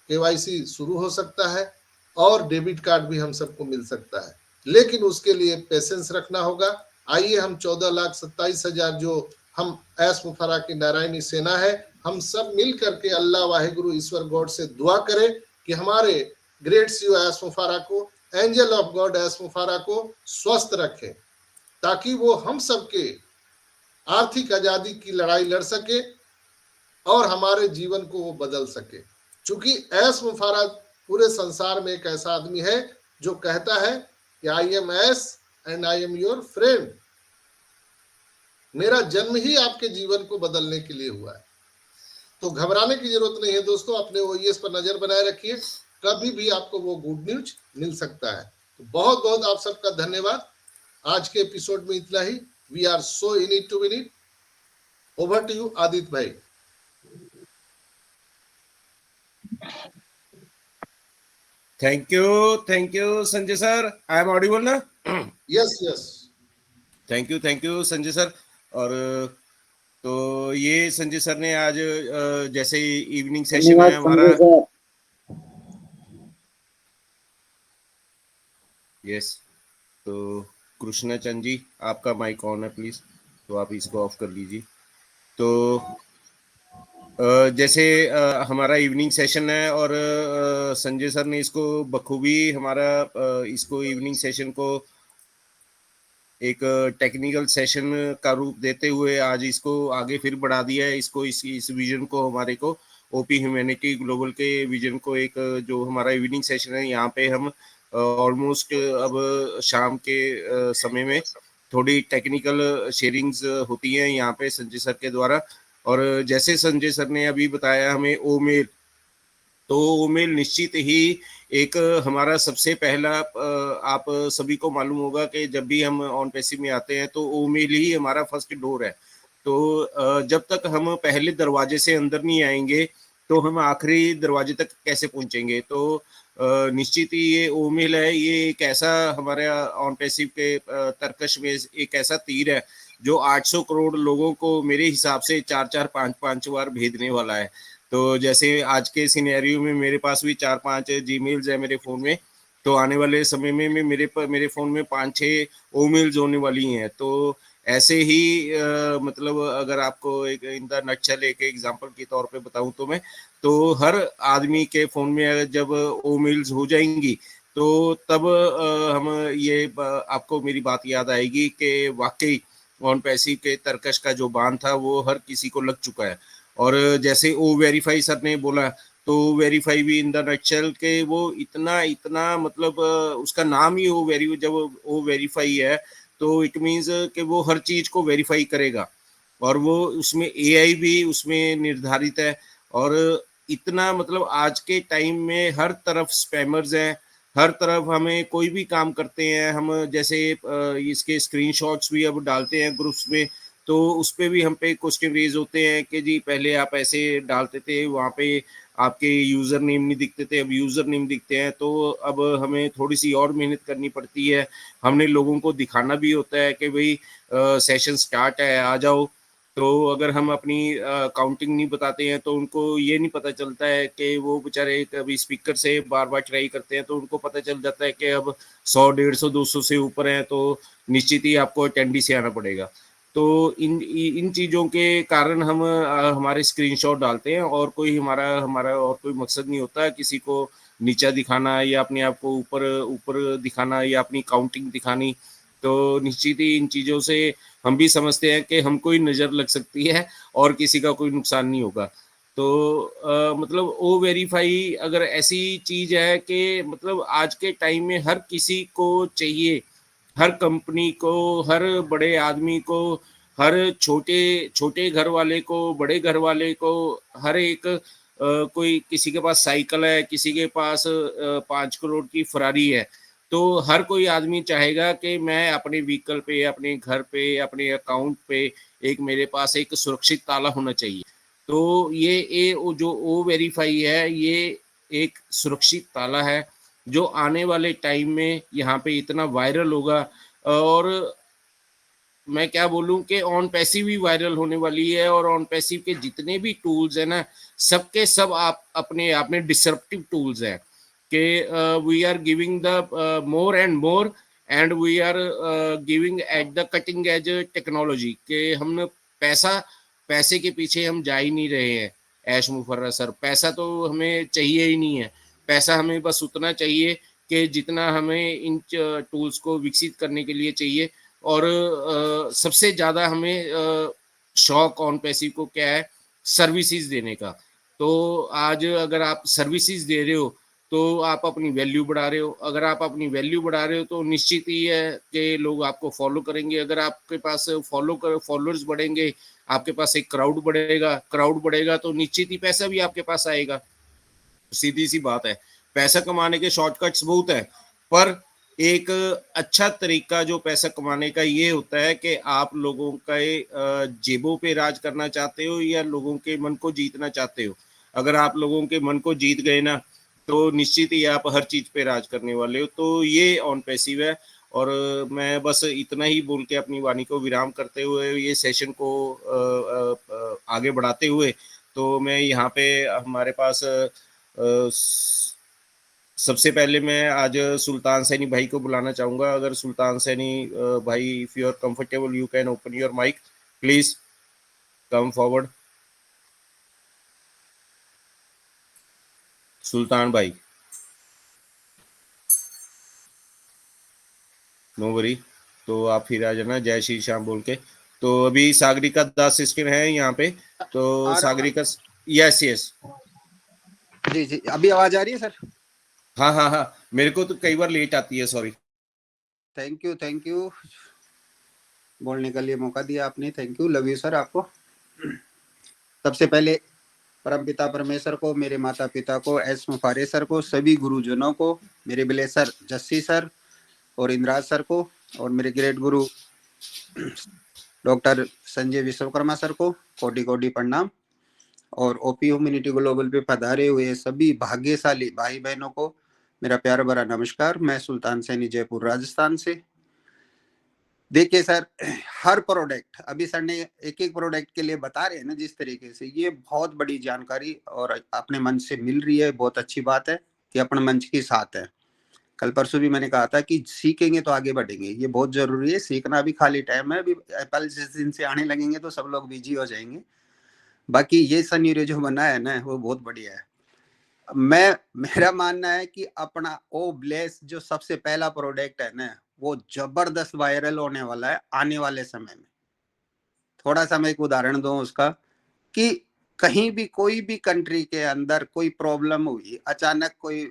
केवाईसी शुरू हो सकता है और डेबिट कार्ड भी हम सबको मिल सकता है। लेकिन उसके लिए पेशेंस रखना होगा। आइए हम 14,27,000 जो हम ऐश मुफारा की नारायणी सेना है, हम सब मिल करके अल्लाह वाहिगुरु ईश्वर गॉड से दुआ करें कि हमारे ग्रेट सीईओ ऐश मुफारा को, एंजल ऑफ गॉड ऐश मुफारा को स्वस्थ रखें, ताकि वो हम सबके आर्थिक आजादी की लड़ाई लड़ सके और हमारे जीवन को वो बदल सके। चूंकि ऐश मुफारा पूरे संसार में एक ऐसा आदमी है जो कहता है कि I am ash and I am your friend. मेरा जन्म ही आपके जीवन को बदलने के लिए हुआ है। तो घबराने की जरूरत नहीं है दोस्तों, अपने ओईएस पर नजर बनाए रखिए, कभी भी आपको वो गुड न्यूज मिल सकता है। तो बहुत बहुत आप सबका धन्यवाद। आज के एपिसोड में इतना ही। We are so in it to win it. Over to you Aditya भाई। Thank you Sanjay sir. I am audible ना? Yes yes. Thank you Sanjay sir. और तो ये संजय सर ने आज जैसे इवनिंग सेशन है हमारा, यस, तो कृष्णा चंद जी आपका माइक ऑन है प्लीज, तो आप इसको ऑफ कर लीजिए। तो जैसे हमारा इवनिंग सेशन है और संजय सर ने इसको बखूबी हमारा इसको इवनिंग सेशन को एक टेक्निकल सेशन का रूप देते हुए आज इसको आगे फिर बढ़ा दिया है। इसको इस विजन को हमारे को ओपी ह्यूमैनिटी ग्लोबल के विजन को एक जो हमारा इवनिंग सेशन है, यहाँ पे हम ऑलमोस्ट अब शाम के समय में थोड़ी टेक्निकल शेयरिंग्स होती हैं यहाँ पे संजय सर के द्वारा। और जैसे संजय सर ने अभी बताया हमें ओमेल, तो ओमेल निश्चित ही एक हमारा सबसे पहला, आप सभी को मालूम होगा कि जब भी हम ऑन पैसिव में आते हैं तो ओमेल ही हमारा फर्स्ट डोर है। तो जब तक हम पहले दरवाजे से अंदर नहीं आएंगे तो हम आखिरी दरवाजे तक कैसे पहुंचेंगे। तो निश्चित ही ये ओमेल है, ये एक ऐसा हमारे ऑन पैसिव के तर्कश में एक ऐसा तीर है जो 800 करोड़ लोगों को मेरे हिसाब से 4-4, 5-5 बार भेजने वाला है। तो जैसे आज के सिनेरियो में मेरे पास भी 4-5 जीमेल्स है मेरे फोन में, तो आने वाले समय में मेरे फोन में 5-6 ओमेल्स होने वाली हैं। तो ऐसे ही मतलब अगर आपको एक इन द नटशेल एक एग्जांपल के तौर पे बताऊं तो मैं, तो हर आदमी के फोन में जब ओमेल्स हो जाएंगी तो तब हम ये आपको मेरी बात याद आएगी कि वाकई ऑन पैसिव के तर्कश का जो बांध था वो हर किसी को लग चुका है। और जैसे ओ वेरीफाई सर ने बोला तो वेरीफाई भी इन द नटशेल के वो इतना इतना मतलब उसका नाम ही वो जब वो वेरीफाई है तो इट मीन्स कि वो हर चीज को वेरीफाई करेगा और वो उसमें एआई भी उसमें निर्धारित है। और इतना मतलब आज के टाइम में हर तरफ स्पैमर्स हैं, हर तरफ हमें कोई भी काम करते हैं हम, जैसे इसके स्क्रीनशॉट्स भी अब डालते हैं ग्रुप्स में, तो उस पे भी हम पे क्वेश्चन रेज होते हैं कि जी पहले आप ऐसे डालते थे, वहाँ पे आपके यूजर नेम नहीं दिखते थे, अब यूजर नेम दिखते हैं, तो अब हमें थोड़ी सी और मेहनत करनी पड़ती है। हमने लोगों को दिखाना भी होता है कि भाई सेशन स्टार्ट है, आ जाओ। तो अगर हम अपनी काउंटिंग नहीं बताते हैं तो उनको ये नहीं पता चलता है कि वो बेचारे कभी स्पीकर से बार बार ट्राई करते हैं, तो उनको पता चल जाता है कि अब 100 150 200 से ऊपर है तो निश्चित ही आपको अटेंडी से आना पड़ेगा। तो इन चीज़ों के कारण हम हमारे स्क्रीनशॉट डालते हैं, और कोई हमारा हमारा और कोई मकसद नहीं होता किसी को नीचा दिखाना या अपने आप को ऊपर ऊपर दिखाना या अपनी काउंटिंग दिखानी। तो निश्चित ही इन चीज़ों से हम भी समझते हैं कि हमको ही नज़र लग सकती है और किसी का कोई नुकसान नहीं होगा। तो मतलब ओ वेरीफाई अगर ऐसी चीज़ है कि मतलब आज के टाइम में हर किसी को चाहिए, हर कंपनी को, हर बड़े आदमी को, हर छोटे छोटे घर वाले को, बड़े घर वाले को, हर एक कोई किसी के पास साइकिल है, किसी के पास 5 करोड़ की फरारी है, तो हर कोई आदमी चाहेगा कि मैं अपने व्हीकल पे, अपने घर पे, अपने अकाउंट पे एक मेरे पास एक सुरक्षित ताला होना चाहिए। तो ये जो ओ वेरीफाई है, ये एक सुरक्षित ताला है जो आने वाले टाइम में यहाँ पे इतना वायरल होगा। और मैं क्या बोलूँ कि ऑन पैसिव भी वायरल होने वाली है, और ऑन पैसिव के जितने भी टूल्स हैं ना, सबके सब आप अपने आप में डिसरप्टिव टूल्स हैं कि we are giving the more and more, and we are giving at the cutting edge technology के हम पैसा पैसे के पीछे हम जा ही नहीं रहे हैं। ऐश मुफर्रर सर, पैसा तो हमें चाहिए ही नहीं है। पैसा हमें बस उतना चाहिए कि जितना हमें इन टूल्स को विकसित करने के लिए चाहिए। और सबसे ज़्यादा हमें शौक ऑन पैसिव को क्या है, सर्विसेज देने का। तो आज अगर आप सर्विसेज दे रहे हो तो आप अपनी वैल्यू बढ़ा रहे हो। अगर आप अपनी वैल्यू बढ़ा रहे हो तो निश्चित ही है कि लोग आपको फॉलो करेंगे। अगर आपके पास फॉलोअर्स बढ़ेंगे, आपके पास एक क्राउड बढ़ेगा तो निश्चित ही पैसा भी आपके पास आएगा। सीधी सी बात है, पैसा कमाने के शॉर्टकट्स बहुत है, पर एक अच्छा तरीका जो पैसा कमाने का ये होता है कि आप लोगों का जेबों पे राज करना चाहते हो या लोगों के मन को जीतना चाहते हो। अगर आप लोगों के मन को जीत गए ना, तो निश्चित ही आप हर चीज पे राज करने वाले हो। तो ये ऑन पैसिव है। और मैं बस इतना ही बोल के अपनी वाणी को विराम करते हुए ये सेशन को आगे बढ़ाते हुए, तो मैं यहाँ पे हमारे पास सबसे पहले मैं आज सुल्तान सैनी भाई को बुलाना चाहूंगा। अगर सुल्तान सैनी भाई, if you are comfortable, you can open your mic, please come forward. Sultan भाई, नो वरी, तो आप फिर आ जाना जय श्री श्याम बोल के। तो अभी सागरिका दास सिस्टर है यहाँ पे, तो सागरिका, यस यस जी जी, अभी आवाज आ रही है सर? हाँ हाँ हाँ, मेरे को तो कई बार लेट आती है, सॉरी। थैंक यू बोलने के लिए मौका दिया आपने, thank you, love you sir आपको। सबसे पहले परमपिता परमेश्वर को, मेरे माता पिता को, एस मुफारे सर को, सभी गुरुजनों को, मेरे बिले सर जस्सी सर और इंद्राज सर को, और मेरे ग्रेट गुरु डॉक्टर संजय विश्वकर्मा सर को कोटि कोटि प्रणाम। और ओपी ह्यूमैनिटी ग्लोबल पे पधारे हुए सभी भाग्यशाली भाई बहनों को मेरा प्यार भरा नमस्कार। मैं सुल्तान सैनी, जयपुर राजस्थान से। देखिए सर, हर प्रोडक्ट अभी सर ने एक एक प्रोडक्ट के लिए बता रहे हैं ना, जिस तरीके से ये बहुत बड़ी जानकारी और अपने मंच से मिल रही है। बहुत अच्छी बात है कि अपने मंच के साथ है। कल परसों भी मैंने कहा था कि सीखेंगे तो आगे बढ़ेंगे, ये बहुत जरूरी है। सीखना भी खाली टाइम है, अभी एप्पल जिस दिन से आने लगेंगे तो सब लोग बिजी हो जाएंगे। बाकी ये सनीरे जो बना है ना, वो बहुत बढ़िया है। मेरा मानना है कि अपना ओ ब्लेस जो सबसे पहला प्रोडक्ट है ना, वो जबरदस्त वायरल होने वाला है आने वाले समय में। थोड़ा सा मैं एक उदाहरण दूं उसका, कि कहीं भी कोई भी कंट्री के अंदर कोई प्रॉब्लम हुई, अचानक कोई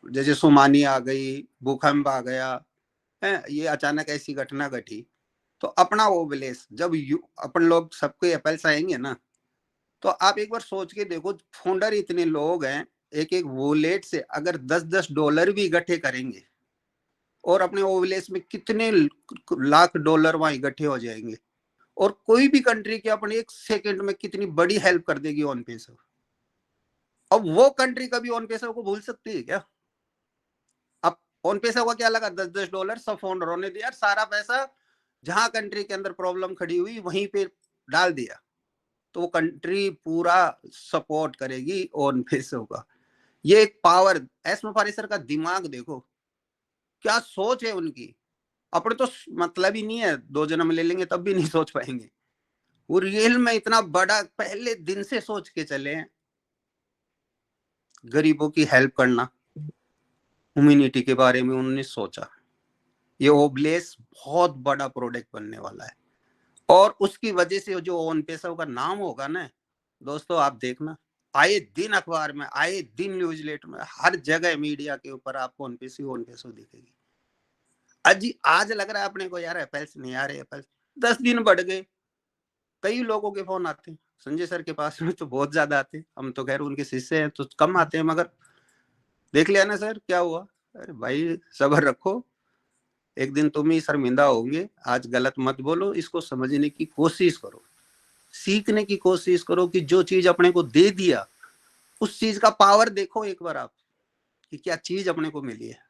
जैसे सुनामी आ गई, भूकंप आ गया है, ये अचानक ऐसी घटना घटी, तो अपना वो विलेज जब अपन लोग सबको एप्पल्स आएंगे ना, तो आप एक बार सोच के देखो, फाउंडर इतने लोग हैं, एक एक वॉलेट से अगर $10 भी इकट्ठे करेंगे और अपने ओवलेस में कितने लाख डॉलर वहां इकट्ठे हो जाएंगे, और कोई भी कंट्री के अपने 1 सेकंड में कितनी बड़ी हेल्प कर देगी ऑन पैसा। अब वो कंट्री कभी ऑन पैसा को भूल सकती है क्या? अब ऑन पैसा को क्या लगा, $10 सब फाउंडरों ने दिया, सारा पैसा जहां कंट्री के अंदर प्रॉब्लम खड़ी हुई वहीं पे डाल दिया, तो वो कंट्री पूरा सपोर्ट करेगी ऑन पैसा का। ये एक पावर, एस मुफारिसर का दिमाग देखो, क्या सोच है उनकी। अपने तो मतलब ही नहीं है, 2 जन्म ले लेंगे तब भी नहीं सोच पाएंगे, वो रियल में इतना बड़ा पहले दिन से सोच के चले हैं। गरीबों की हेल्प करना, ह्यूमैनिटी के बारे में उन्होंने सोचा। ये ओब्लेस बहुत बड़ा प्रोडक्ट बनने वाला है, और उसकी वजह से जो ओन पैसा का नाम होगा ना दोस्तों, आप देखना आए दिन अखबार में, आए दिन न्यूज लेटर में, हर जगह मीडिया के ऊपर आपको ओन पैसा दिखेगी। आज लग रहा है अपने को यार एप्पल्स नहीं आ रहे, एप्पल्स 10 दिन बढ़ गए, कई लोगों के फोन आते हैं, संजय सर के पास में तो बहुत ज्यादा आते हैं, हम तो खैर उनके शिष्य हैं तो कम आते हैं, मगर देख लिया ना सर क्या हुआ। अरे भाई सब्र रखो, एक दिन तुम ही शर्मिंदा होंगे, आज गलत मत बोलो, इसको समझने की कोशिश करो, सीखने की कोशिश करो कि जो चीज अपने को दे दिया उस चीज का पावर देखो एक बार आप, कि क्या चीज अपने को मिली है।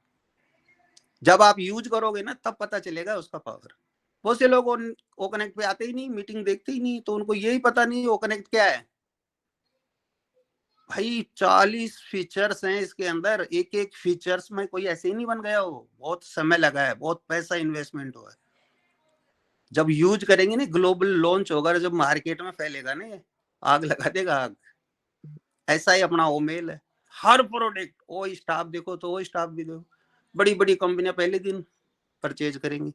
जब आप यूज करोगे ना तब पता चलेगा उसका पावर। बहुत से लोग ओ कनेक्ट पे आते ही नहीं, मीटिंग देखते ही नहीं, तो उनको यही पता नहीं ओ कनेक्ट क्या है। भाई 40 फीचर्स हैं इसके अंदर, एक एक फीचर्स में कोई ऐसे ही नहीं बन गया, हो बहुत समय लगा है, बहुत पैसा इन्वेस्टमेंट हुआ है। जब यूज करेंगे ना, ग्लोबल लॉन्च होगा, जब मार्केट में फैलेगा ना, आग लगा देगा आग। ऐसा ही अपना ओमेल है, हर प्रोडक्ट ओ स्टाफ देखो तो ओ स्टाफ भी देखो, बड़ी बड़ी कंपनियां पहले दिन परचेज करेंगी।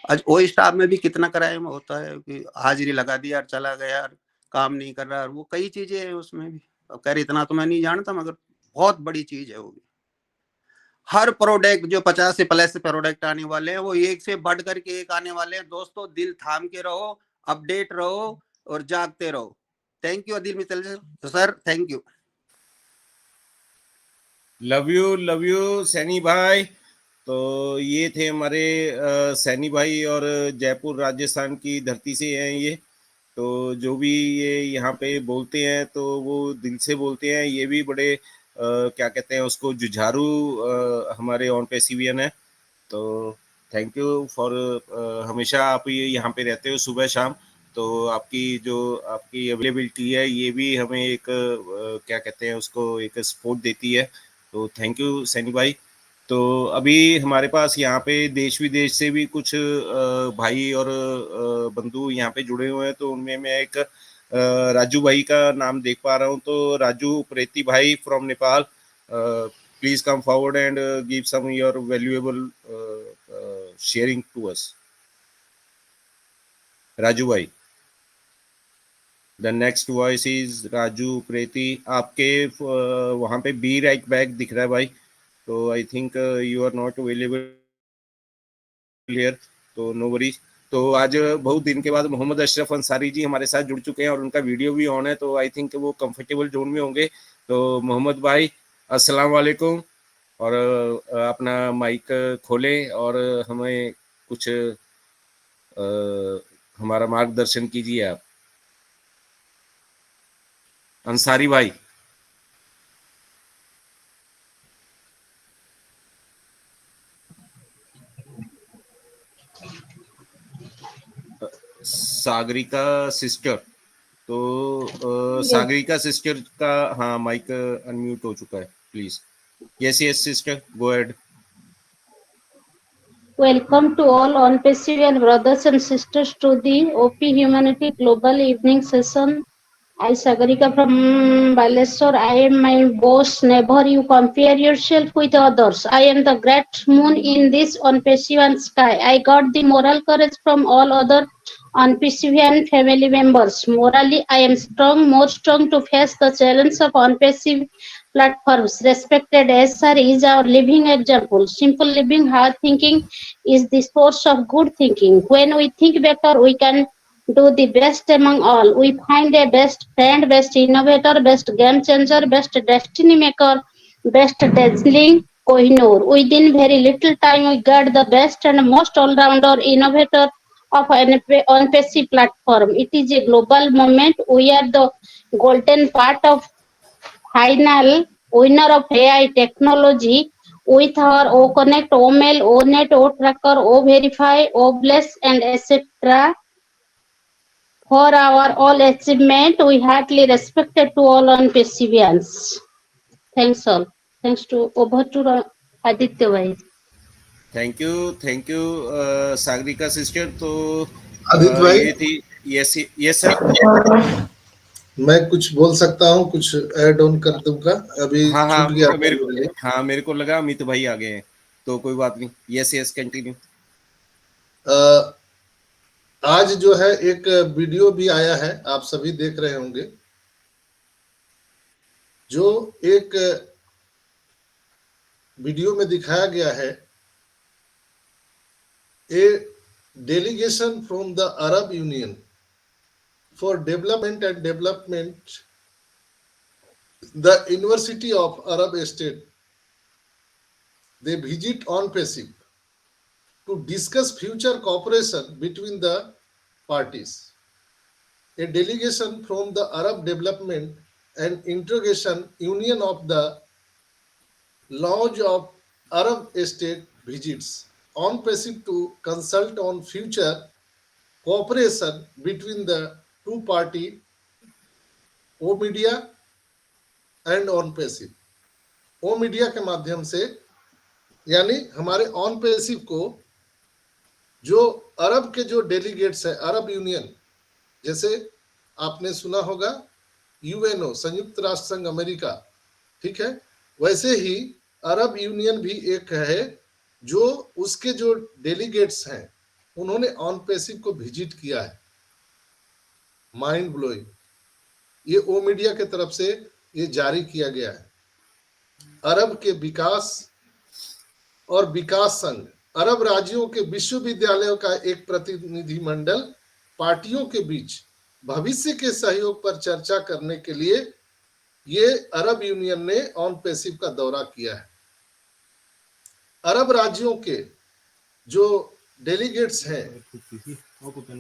आज ओ स्टाफ में भी कितना क्राइम होता है कि हाजिरी लगा दी यार, चला गया यार, काम नहीं कर रहा, वो कई चीजें हैं उसमें भी। अब कह रहे इतना तो मैं नहीं जानता, मगर बहुत बड़ी चीज है वो भी। हर प्रोडक्ट जो 50 से प्लस प्रोडक्ट आने वाले हैं, वो एक से बढ़ करके एक आने वाले हैं दोस्तों। दिल थाम के रहो, अपडेट रहो और जागते रहो। Thank you Adil Mittal sir, thank you. Love you Saini भाई। तो ये थे हमारे सैनी भाई, और जयपुर राजस्थान की धरती से हैं ये। तो जो भी ये यहाँ पे बोलते हैं तो वो दिल से बोलते हैं, ये भी बड़े क्या कहते हैं उसको, जुझारू हमारे ऑन पेसिवियन है। तो थैंक यू फॉर, हमेशा आप ये यहाँ पे रहते हो सुबह शाम, तो आपकी अवेलेबिलिटी है ये भी हमें एक क्या कहते हैं उसको, एक सपोर्ट देती है। तो थैंक यू सैनी भाई। तो अभी हमारे पास यहाँ पे देश विदेश से भी कुछ भाई और बंधु यहाँ पे जुड़े हुए हैं। तो उनमें मैं एक राजू भाई का नाम देख पा रहा हूँ। तो राजू प्रेती भाई from Nepal, please come forward and give some your valuable sharing to us. Raju bhai, the next voice is Raju Preti. आपके वहाँ पे बी राइट बैक दिख रहा है भाई, तो I think you are not available here, तो नो वरीज। तो आज बहुत दिन के बाद मोहम्मद अशरफ अंसारी जी हमारे साथ जुड़ चुके हैं और उनका वीडियो भी ऑन है, तो आई थिंक वो कंफर्टेबल जोन में होंगे। तो मोहम्मद भाई अस्सलाम वालेकुम, और अपना माइक खोलें और हमें कुछ हमारा मार्गदर्शन कीजिए आप। अंसारी भाई, सागरिका सिस्टर, तो सागरिका सिस्टर का हाँ माइक अनम्यूट हो चुका है, please. Yes, sister, go ahead. Welcome to all on-Pacific brothers and sisters to the OP Humanity Global Evening Session. I, Sagarika from Baleshwar. I am my boss. Never you compare yourself with others. I am the great moon in this on-Pacific sky. I got the moral courage from all other on PCV and family members. Morally, I am strong, more strong to face the challenge of on-PCV platforms. Respected SR is our living example. Simple living, hard thinking is the source of good thinking. When we think better, we can do the best among all. We find a best friend, best innovator, best game changer, best destiny maker, best dazzling Kohinoor. Within very little time, we got the best and most all-rounder innovator of an on-PC platform. It is a global moment. We are the golden part of final winner of AI technology with our OConnect, OMail, ONet, OTracker, OVerify, OBless, and etc. For our all achievement, we heartily respected to all on perseverance. Thanks all. Thanks to over to Aditya Bhai. Thank you Sagarika sister. तो आदित्य भाई, ये थी। Yes yes sir. मैं कुछ बोल सकता हूँ, कुछ ऐड ऑन कर दूंगा, अभी हाँ छूट गया था मेरे मेरे लिए। हाँ मेरे को लगा अमित भाई आ गए हैं, तो कोई बात नहीं। Yes yes continue. आज जो है एक वीडियो भी आया है, आप सभी देख रहे होंगे, जो एक वीडियो में दिखाया गया है, a delegation from the Arab union for development and development the university of Arab state, they visit on-PASIC to discuss future cooperation between the parties. A delegation from the Arab Development and Integration Union of the Lodge of Arab State visits on-PASIC to consult on future cooperation between the two parties, O-Media and on-PASIC. O-Media के माध्यम से, यानी हमारे on passive को जो अरब के जो delegates है, अरब यूनियन, जैसे आपने सुना होगा यूएनओ, संयुक्त राष्ट्र संघ अमेरिका, ठीक है, वैसे ही अरब यूनियन भी एक है, जो उसके जो डेलीगेट्स हैं उन्होंने ऑन पैसिव को विजिट किया है। माइंड ब्लोइंग, ये ओ मीडिया के तरफ से ये जारी किया गया है। अरब के विकास और विकास संघ, अरब राज्यों के विश्वविद्यालयों का एक प्रतिनिधि मंडल पार्टियों के बीच भविष्य के सहयोग पर चर्चा करने के लिए ये अरब यूनियन ने ऑन पैसिव का दौरा किया है। अरब राज्यों के जो डेलीगेट्स हैं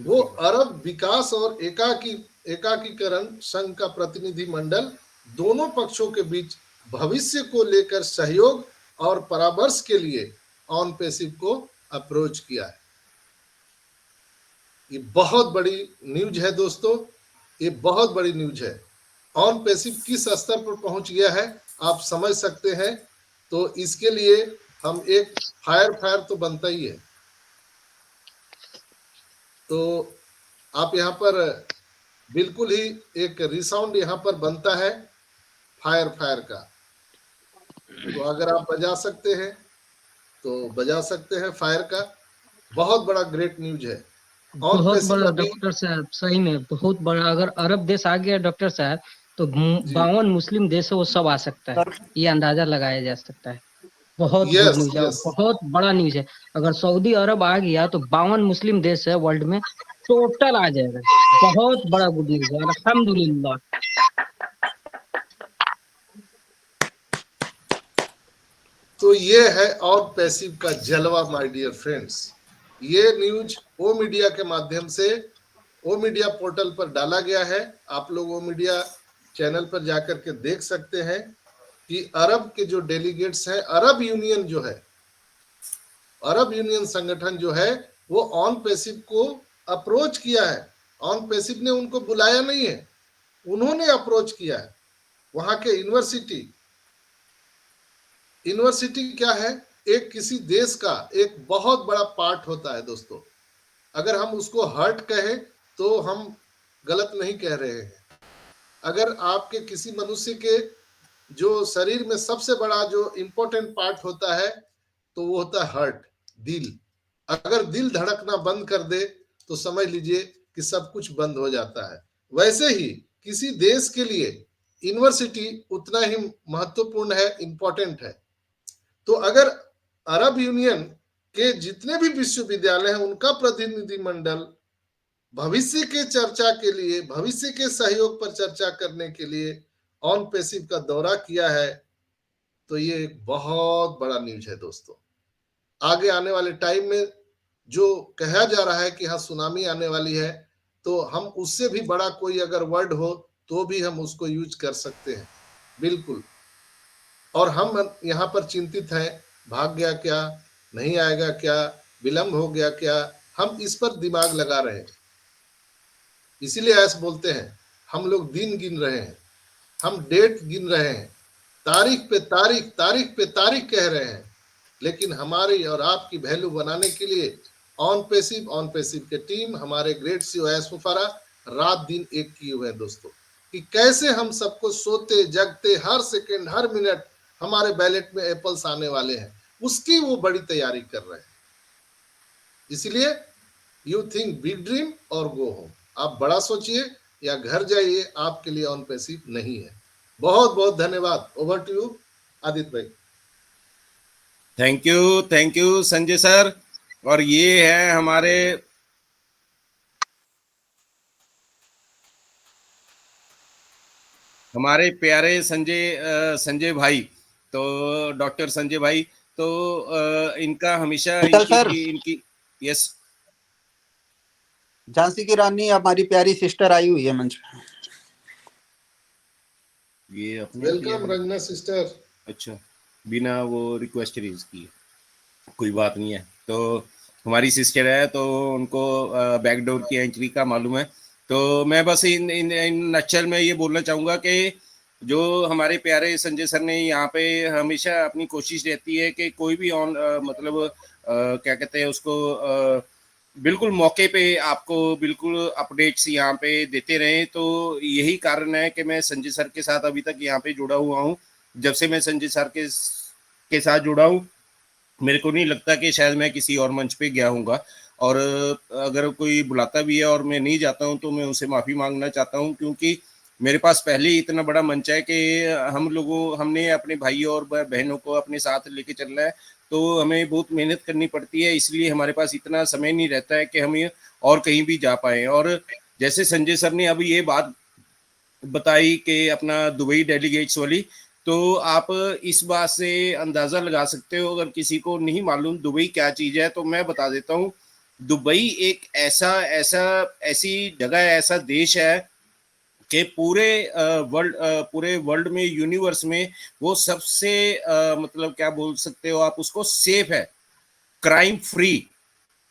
वो अरब विकास और एकाकीकरण संघ का प्रतिनिधि मंडल दोनों पक्षों के बीच भविष्य को लेकर सहयोग और परामर्श के लिए ऑन पैसिव को अप्रोच किया है। ये बहुत बड़ी न्यूज है दोस्तों, ये बहुत बड़ी न्यूज है। ऑन पैसिव किस स्तर पर पहुंच गया है आप समझ सकते हैं। तो इसके लिए हम एक फायर तो बनता ही है। तो आप यहाँ पर बिल्कुल ही एक रिसाउंड यहाँ पर बनता है फायर का। तो अगर आप बजा सकते हैं तो बजा सकते हैं फायर का। बहुत बड़ा ग्रेट न्यूज है। बहुत बड़ा डॉक्टर साहब, सही में बहुत बड़ा। अगर अरब देश आ गया डॉक्टर साहब तो 52 मुस्लिम देश है वो सब आ सकता है, ये अंदाजा लगाया जा सकता है। बहुत गुड न्यूज है, बहुत बड़ा न्यूज है। अगर सऊदी अरब आ गया तो 52 मुस्लिम देश है वर्ल्ड में टोटल आ जाएगा। बहुत बड़ा गुड न्यूज है, अल्हम्दुलिल्लाह। तो ये है ऑन पैसिव का जलवा माय डियर फ्रेंड्स। ये न्यूज ओ मीडिया के माध्यम से ओ मीडिया पोर्टल पर डाला गया है। आप लोग ओ मीडिया चैनल पर जाकर के देख सकते हैं कि अरब के जो डेलीगेट्स हैं, अरब यूनियन जो है, अरब यूनियन संगठन जो है वो ऑन पैसिव को अप्रोच किया है। ऑन पैसिव ने उनको बुलाया नहीं है, उन्होंने अप्रोच किया है। वहां के यूनिवर्सिटी क्या है, एक किसी देश का एक बहुत बड़ा पार्ट होता है दोस्तों। अगर हम उसको हर्ट कहें तो हम गलत नहीं कह रहे हैं। अगर आपके किसी मनुष्य के जो शरीर में सबसे बड़ा जो इंपॉर्टेंट पार्ट होता है तो वो होता है हर्ट, दिल। अगर दिल धड़कना बंद कर दे तो समझ लीजिए कि सब कुछ बंद हो जाता है, वैसे ही किसी देश के लिए यूनिवर्सिटी उतना ही महत्वपूर्ण है, इंपॉर्टेंट है। तो अगर अरब यूनियन के जितने भी विश्वविद्यालय हैं उनका प्रतिनिधिमंडल भविष्य के चर्चा के लिए, भविष्य के सहयोग पर चर्चा करने के लिए ऑन पैसिव का दौरा किया है, तो ये एक बहुत बड़ा न्यूज है दोस्तों। आगे आने वाले टाइम में जो कहा जा रहा है कि हाँ सुनामी आने वाली है, तो हम उससे भी बड़ा कोई अगर वर्ड हो तो भी हम उसको यूज कर सकते हैं, बिल्कुल। और हम यहाँ पर चिंतित हैं, भाग गया क्या, नहीं आएगा क्या, विलंब हो गया क्या, हम इस पर दिमाग लगा रहे हैं। इसीलिए ऐसे बोलते हैं, हम लोग दिन गिन रहे हैं, हम डेट गिन रहे हैं, तारीख पे तारीख, तारीख पे तारीख कह रहे हैं, लेकिन हमारी और आपकी वैल्यू बनाने के लिए ऑन पैसिव के टीम, हमारे ग्रेट सीईओ एस मुफारा रात दिन एक किए हुए हैं दोस्तों, कि कैसे हम सबको सोते जगते हर सेकेंड हर मिनट हमारे बैलेट में एप्पल्स आने वाले हैं, उसकी वो बड़ी तैयारी कर रहे हैं। इसलिए यू थिंक बिग ड्रीम और गो होम, आप बड़ा सोचिए या घर जाइए, आपके लिए ऑन पैसिव नहीं है। बहुत बहुत धन्यवाद। ओवर टू यू आदित्य भाई। Thank you Sanjay sir. और ये है हमारे प्यारे संजय भाई, तो डॉक्टर संजय भाई, तो इनका हमेशा इनकी यस, झांसी की रानी हमारी प्यारी सिस्टर आई हुई है मंच पे। ये अपने वेलकम रंजना सिस्टर। अच्छा, बिना वो रिक्वेस्ट रेज की, कोई बात नहीं है। तो हमारी सिस्टर है, तो उनको बैकडोर की एंट्री का मालूम है। तो मैं बस इन नक्चल में ये बोलना चाहूँगा कि जो हमारे प्यारे संजय सर ने यहाँ पे हमेशा अपनी कोशिश रहती है कि कोई भी मतलब क्या कहते हैं उसको, बिल्कुल मौके पे आपको बिल्कुल अपडेट्स यहाँ पे देते रहें। तो यही कारण है कि मैं संजय सर के साथ अभी तक यहाँ पे जुड़ा हुआ हूँ। जब से मैं संजय सर के साथ जुड़ा हूँ, मेरे को नहीं लगता कि शायद मैं किसी और मंच पे गया हूँगा। और अगर कोई बुलाता भी है और मैं नहीं जाता हूँ तो मैं उनसे माफ़ी मांगना चाहता हूँ, क्योंकि मेरे पास पहले ही इतना बड़ा मंच है कि हमने अपने भाइयों और बहनों को अपने साथ लेके चलना है, तो हमें बहुत मेहनत करनी पड़ती है। इसलिए हमारे पास इतना समय नहीं रहता है कि हम और कहीं भी जा पाए। और जैसे संजय सर ने अभी ये बात बताई कि अपना दुबई डेलीगेट्स वाली, तो आप इस बात से अंदाजा लगा सकते हो, अगर किसी को नहीं मालूम दुबई क्या चीज है तो मैं बता देता हूँ। दुबई एक ऐसी जगह है, ऐसा देश है कि पूरे वर्ल्ड में, यूनिवर्स में वो सबसे मतलब क्या बोल सकते हो आप उसको, सेफ है, क्राइम फ्री,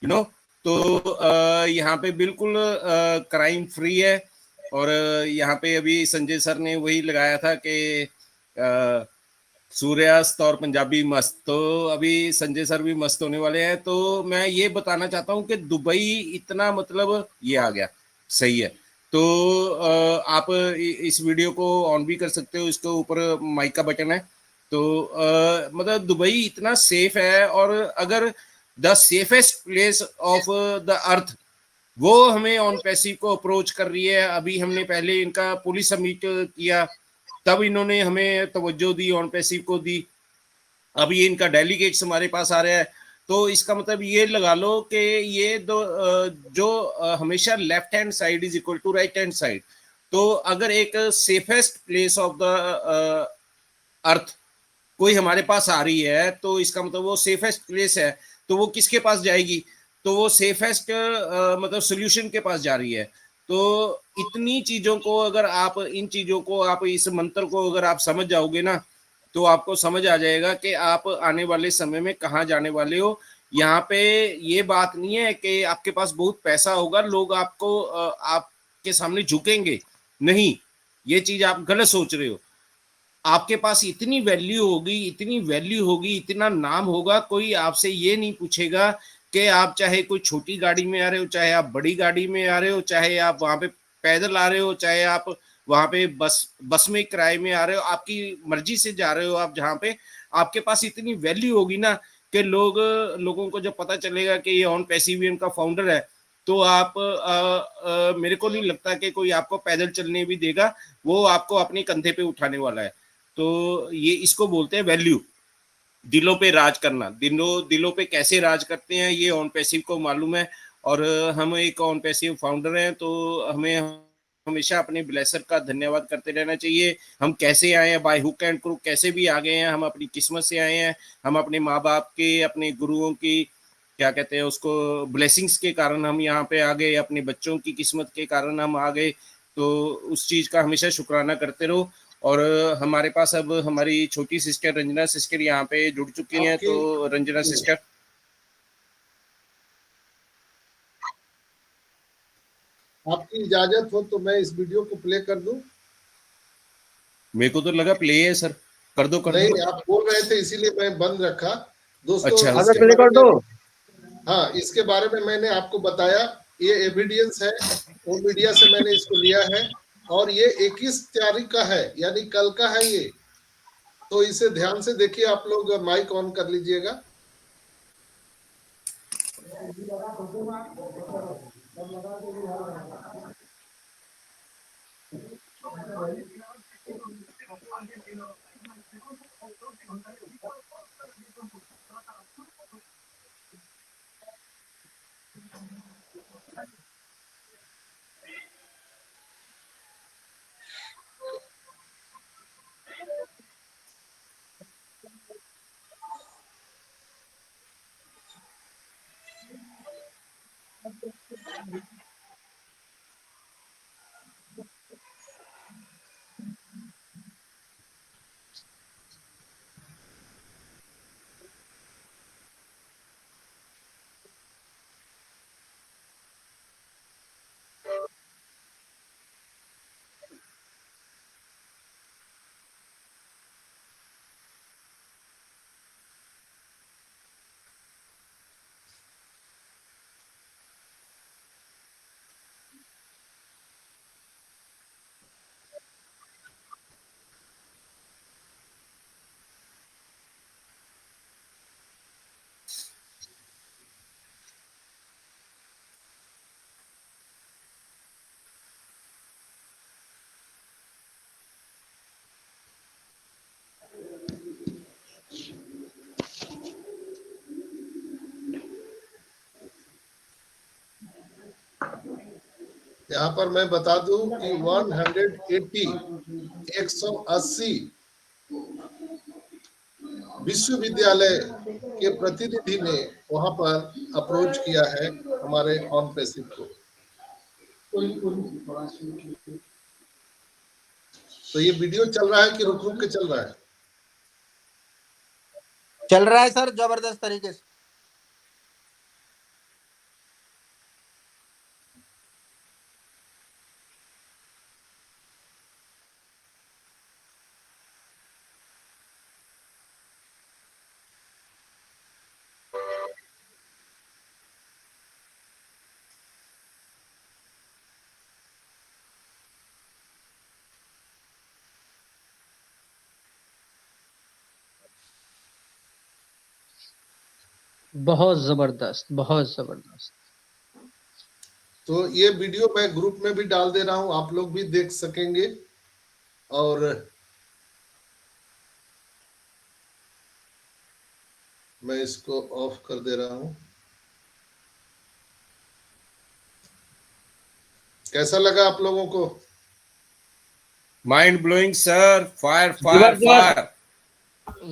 यू नो। तो यहाँ पे बिल्कुल क्राइम फ्री है। और यहाँ पे अभी संजय सर ने वही लगाया था कि सूर्यास्त और पंजाबी मस्त, तो अभी संजय सर भी मस्त होने वाले हैं। तो मैं ये बताना चाहता हूँ कि दुबई इतना, मतलब ये आ गया, सही है। तो आप इस वीडियो को ऑन भी कर सकते हो, इसके ऊपर माइक का बटन है। तो मतलब दुबई इतना सेफ है, और अगर the safest place of the अर्थ, वो हमें ऑन पैसिव को अप्रोच कर रही है। अभी हमने पहले इनका पुलिस समिट किया, तब इन्होंने हमें तवज्जो दी, ऑन पैसिव को दी। अभी इनका डेलीगेट्स हमारे पास आ रहा है। तो इसका मतलब ये लगा लो कि ये जो हमेशा left hand side is equal to right hand side. तो अगर एक safest place of the earth कोई हमारे पास आ रही है, तो इसका मतलब वो सेफेस्ट प्लेस है, तो वो किसके पास जाएगी? तो वो सेफेस्ट मतलब सोल्यूशन के पास जा रही है। तो इतनी चीजों को अगर आप, इन चीजों को आप, इस मंत्र को अगर आप समझ जाओगे ना, तो आपको समझ आ जाएगा कि आप आने वाले समय में कहाँ जाने वाले हो। यहाँ पे ये बात नहीं है कि आपके पास बहुत पैसा होगा, लोग आपको आपके सामने झुकेंगे, नहीं, ये चीज आप गलत सोच रहे हो। आपके पास इतनी वैल्यू होगी, इतना नाम होगा, कोई आपसे ये नहीं पूछेगा कि आप चाहे कोई छोटी गाड़ी में आ रहे हो, चाहे आप बड़ी गाड़ी में आ रहे हो, चाहे आप वहां पे पैदल आ रहे हो, चाहे आप वहां पे बस में किराए में आ रहे हो, आपकी मर्जी से जा रहे हो आप जहाँ पे, आपके पास इतनी वैल्यू होगी ना कि लोगों को जब पता चलेगा कि ये ऑन पैसिव का फाउंडर है, तो आप मेरे को नहीं लगता कि कोई आपको पैदल चलने भी देगा, वो आपको अपने कंधे पे उठाने वाला है। तो ये इसको बोलते हैं वैल्यू, दिलों पे राज करना। दिलों पे कैसे राज करते हैं ये ऑन पैसिव को मालूम है। और हम एक ऑन पैसिव फाउंडर हैं, तो हमें हमेशा अपने ब्लेसर का धन्यवाद करते रहना चाहिए। हम कैसे आए हैं, बाय हुक एंड क्रूक कैसे भी आ गए हैं, हम अपनी किस्मत से आए हैं। हम अपने माँ बाप के, अपने गुरुओं की क्या कहते हैं उसको, ब्लेसिंग्स के कारण हम यहाँ पे आ गए, अपने बच्चों की किस्मत के कारण हम आ गए। तो उस चीज का हमेशा शुक्राना करते रहो। और हमारे पास अब हमारी छोटी सिस्टर रंजना सिस्टर यहाँ पे जुड़ चुकी हैं। तो रंजना सिस्टर, आपकी इजाजत हो तो मैं इस वीडियो को प्ले कर दूं? मेरे को तो लगा प्ले है सर, कर दो कर नहीं, दो। आप बोल रहे थे इसीलिए मैं बंद रखा। दोस्तों अच्छा, इसके प्ले कर बारे दो। में, हाँ, इसके बारे में मैंने आपको बताया, ये एविडेंस है, वो मीडिया से मैंने इसको लिया है, और ये 21 तारीख का है, यानी कल का है ये। तो इसे ध्यान से देखिए, आप लोग माइक ऑन कर लीजिएगा। यहाँ पर मैं बता दूं कि 180 विश्वविद्यालय के प्रतिनिधि ने वहां पर अप्रोच किया है हमारे ऑन पैसिव को। तो ये वीडियो चल रहा है कि रुक रुक के चल रहा है? चल रहा है सर, जबरदस्त तरीके से। बहुत जबरदस्त, बहुत जबरदस्त। तो ये वीडियो मैं ग्रुप में भी डाल दे रहा हूं, आप लोग भी देख सकेंगे। और मैं इसको ऑफ कर दे रहा हूं। कैसा लगा आप लोगों को? Mind blowing sir, fire fire fire,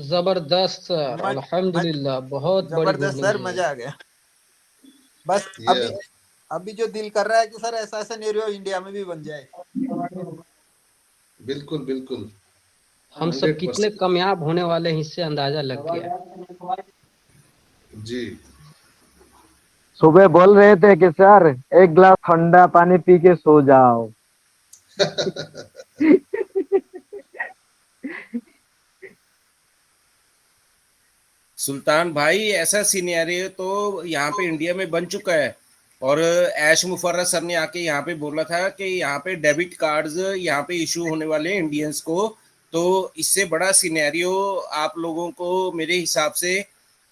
जबरदस्त सर, अल्हम्दुलिल्लाह, बहुत बड़ी जबरदस्त सर, मजा आ गया। बस अभी जो दिल कर रहा है कि सर ऐसा सिनेरियो इंडिया में भी बन जाए। बिल्कुल बिल्कुल, हम सब कितने कामयाब होने वाले हैं, इससे अंदाजा लग गया जी। सुबह बोल रहे थे कि सर एक गिलास ठंडा पानी पी के सो जाओ। सुल्तान भाई ऐसा सिनेरियो तो यहाँ पे इंडिया में बन चुका है। और ऐश मुफर्रत सर ने आके यहाँ पे बोला था कि यहाँ पे डेबिट कार्ड्स यहाँ पे इशू होने वाले हैं इंडियंस को। तो इससे बड़ा सिनेरियो आप लोगों को मेरे हिसाब से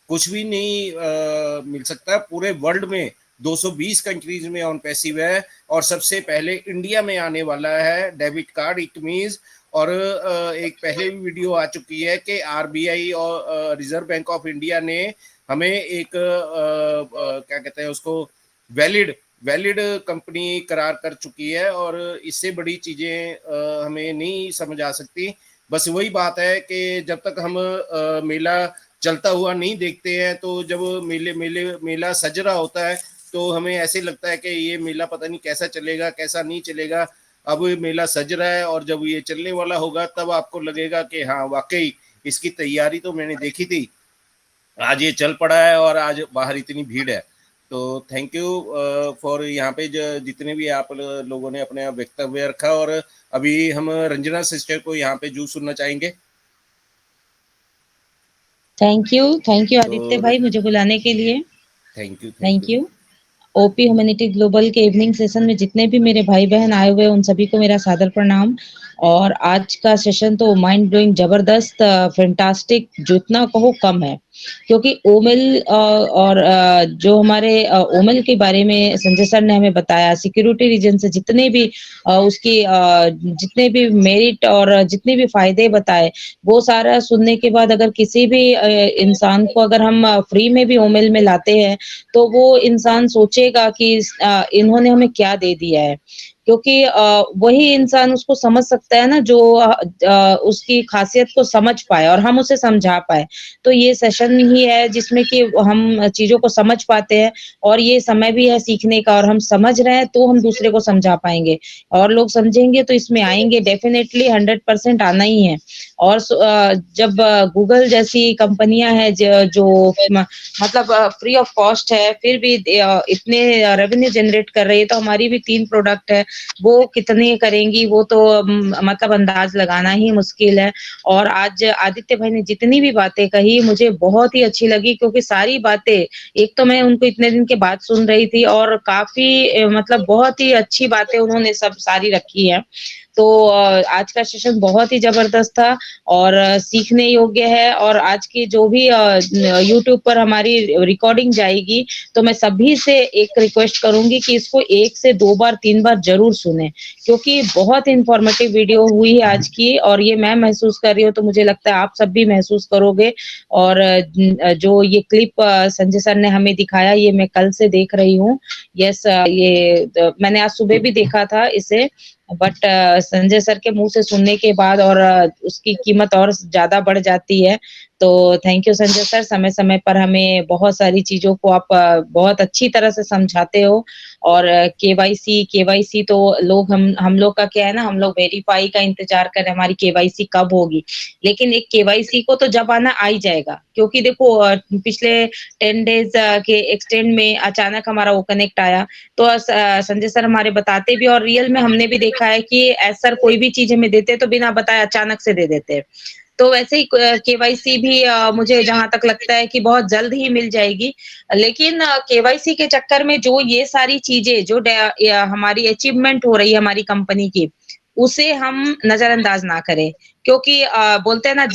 कुछ भी नहीं मिल सकता पूरे वर्ल्ड में। 220 कंट्रीज में ऑन पैसिव है और सबसे पहले इंडिया में आने वाला है डेबिट कार्ड। इट मीन्स, और एक पहले भी वीडियो आ चुकी है कि आरबीआई और रिजर्व बैंक ऑफ इंडिया ने हमें एक क्या कहते हैं उसको, वैलिड कंपनी करार कर चुकी है, और इससे बड़ी चीजें हमें नहीं समझ आ सकती। बस वही बात है कि जब तक हम मेला चलता हुआ नहीं देखते हैं, तो जब मेला सज रहा होता है तो हमें ऐसे लगता है कि ये मेला पता नहीं कैसा चलेगा, कैसा नहीं चलेगा। अब मेला सज रहा है और जब ये चलने वाला होगा तब आपको लगेगा कि हाँ वाकई इसकी तैयारी तो मैंने देखी थी, आज ये चल पड़ा है और आज बाहर इतनी भीड़ है। तो थैंक यू फॉर यहाँ पे जितने भी आप लोगों ने अपने वक्तव्य रखा। और अभी हम रंजना सिस्टर को यहाँ पे जू सुनना चाहेंगे। थैंक यू आदित्य भाई मुझे बुलाने के लिए। Thank you. OP humanity global के इवनिंग सेशन में जितने भी मेरे भाई बहन आए हुए हैं उन सभी को मेरा सादर प्रणाम। और आज का सेशन तो माइंड ब्लोइंग, जबरदस्त, फैंटास्टिक, जितना कहो कम है। क्योंकि ओमेल और जो हमारे ओमेल के बारे में संजय सर ने हमें बताया, सिक्योरिटी रीजन से जितने भी उसकी जितने भी मेरिट और जितने भी फायदे बताए, वो सारा सुनने के बाद अगर किसी भी इंसान को अगर हम फ्री में भी ओमेल में लाते हैं तो वो इंसान सोचेगा कि इन्होंने हमें क्या दे दिया है। क्योंकि वही इंसान उसको समझ सकता है ना जो उसकी खासियत को समझ पाए और हम उसे समझा पाए। तो ये सेशन ही है जिसमें कि हम चीजों को समझ पाते हैं, और ये समय भी है सीखने का, और हम समझ रहे हैं तो हम दूसरे को समझा पाएंगे, और लोग समझेंगे तो इसमें आएंगे। डेफिनेटली 100% आना ही है। और जब गूगल जैसी कंपनियां हैं जो मतलब फ्री ऑफ कॉस्ट है, फिर भी इतने रेवेन्यू जनरेट कर रही है, तो हमारी भी 3 प्रोडक्ट है, वो कितने करेंगी वो तो मतलब अंदाज लगाना ही मुश्किल है। और आज आदित्य भाई ने जितनी भी बातें कही मुझे बहुत ही अच्छी लगी, क्योंकि सारी बातें, एक तो मैं उनको इतने दिन के बाद सुन रही थी और काफी मतलब बहुत ही अच्छी बातें उन्होंने सब सारी रखी है। तो आज का सेशन बहुत ही जबरदस्त था और सीखने योग्य है। और आज की जो भी YouTube पर हमारी रिकॉर्डिंग जाएगी तो मैं सभी से एक रिक्वेस्ट करूंगी कि इसको 1 से 2 बार 3 बार जरूर सुने, क्योंकि बहुत इंफॉर्मेटिव वीडियो हुई है आज की। और ये मैं महसूस कर रही हूँ, तो मुझे लगता है आप सब भी महसूस करोगे। और जो ये क्लिप संजय सर ने हमें दिखाया, ये मैं कल से देख रही हूँ। यस, ये मैंने आज सुबह भी देखा था इसे, बट संजय सर के मुंह से सुनने के बाद और उसकी कीमत और ज्यादा बढ़ जाती है। तो थैंक यू संजय सर, समय समय पर हमें बहुत सारी चीजों को आप बहुत अच्छी तरह से समझाते हो। और केवाईसी तो लोग हम लोग का क्या है ना, हम लोग वेरीफाई का इंतजार कर रहे हैं हमारी केवाईसी कब होगी, लेकिन एक केवाईसी को तो जब आना आ ही जाएगा। क्योंकि देखो पिछले 10 डेज के एक्सटेंड में अचानक हमारा वो कनेक्ट आया, तो संजय सर हमारे बताते भी, और रियल में हमने भी देखा है कि सर कोई भी चीज हमें देते तो बिना बताए अचानक से दे देते। तो वैसे ही केवाईसी भी मुझे जहां तक लगता है कि बहुत जल्द ही मिल जाएगी। लेकिन केवाईसी के चक्कर में जो ये सारी चीजें जो हमारी अचीवमेंट हो रही है हमारी कंपनी की, उसे हम नजरअंदाज ना करें। क्योंकि बोलते हैं ना,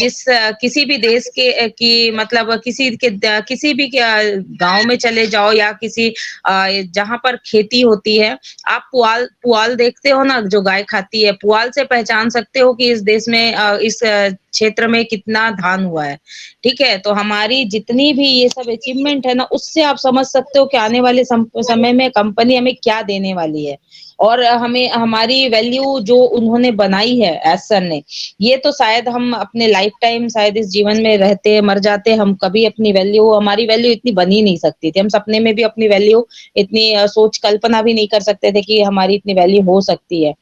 किसी भी देश के की मतलब किसी भी गांव में चले जाओ या किसी जहां पर खेती होती है, आप पुआल देखते हो ना, जो गाय खाती है, पुआल से पहचान सकते हो कि इस देश में इस क्षेत्र में कितना धान हुआ है। ठीक है, तो हमारी जितनी भी ये सब अचीवमेंट है ना, उससे आप समझ सकते हो कि आने वाले समय में कंपनी हमें क्या देने वाली है। और हमें हमारी वैल्यू जो उन्होंने बनाई है एस सर ने, ये तो शायद हम अपने लाइफ टाइम शायद इस जीवन में रहते मर जाते, हम कभी हमारी वैल्यू इतनी बन ही नहीं सकती थी। हम सपने में भी अपनी वैल्यू इतनी सोच कल्पना भी नहीं कर सकते थे कि हमारी इतनी वैल्यू हो सकती है।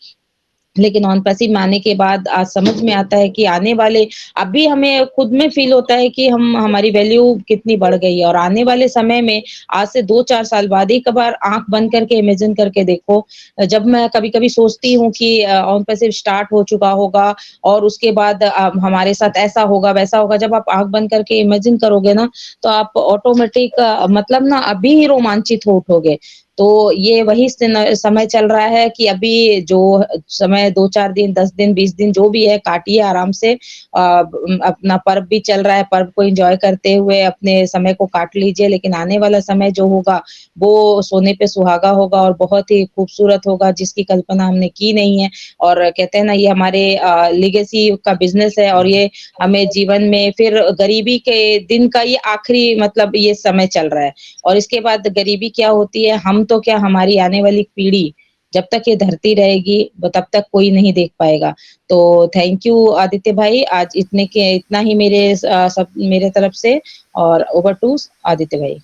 लेकिन ऑन पैसिव में आने के बाद आज समझ में आता है कि आने वाले, अभी हमें खुद में फील होता है कि हमारी वैल्यू कितनी बढ़ गई है। और आने वाले समय में आज से 2-4 साल बाद एक बार आंख बंद करके इमेजिन करके देखो, जब मैं कभी कभी सोचती हूँ कि ऑन पैसिव स्टार्ट हो चुका होगा और उसके बाद हमारे साथ ऐसा होगा वैसा होगा, जब आप आंख बंद करके इमेजिन करोगे ना, तो आप ऑटोमेटिक मतलब ना अभी ही रोमांचित हो उठोगे। तो ये वही समय चल रहा है कि अभी जो समय 2-4 दिन 10 दिन 20 दिन जो भी है काटिए आराम से, अपना पर्व भी चल रहा है, पर्व को एंजॉय करते हुए अपने समय को काट लीजिए, लेकिन आने वाला समय जो होगा वो सोने पे सुहागा होगा और बहुत ही खूबसूरत होगा, जिसकी कल्पना हमने की नहीं है। और कहते हैं ना, ये हमारे लेगेसी का बिजनेस है और ये हमें जीवन में फिर गरीबी के दिन का ये आखिरी मतलब ये समय चल रहा है। और इसके बाद गरीबी क्या होती है, हम तो क्या, हमारी आने वाली पीढ़ी जब तक ये धरती रहेगी तब तक कोई नहीं देख पाएगा। तो थैंक यू आदित्य भाई, आज इतना ही सब मेरे तरफ से, और ओवर टू आदित्य भाई।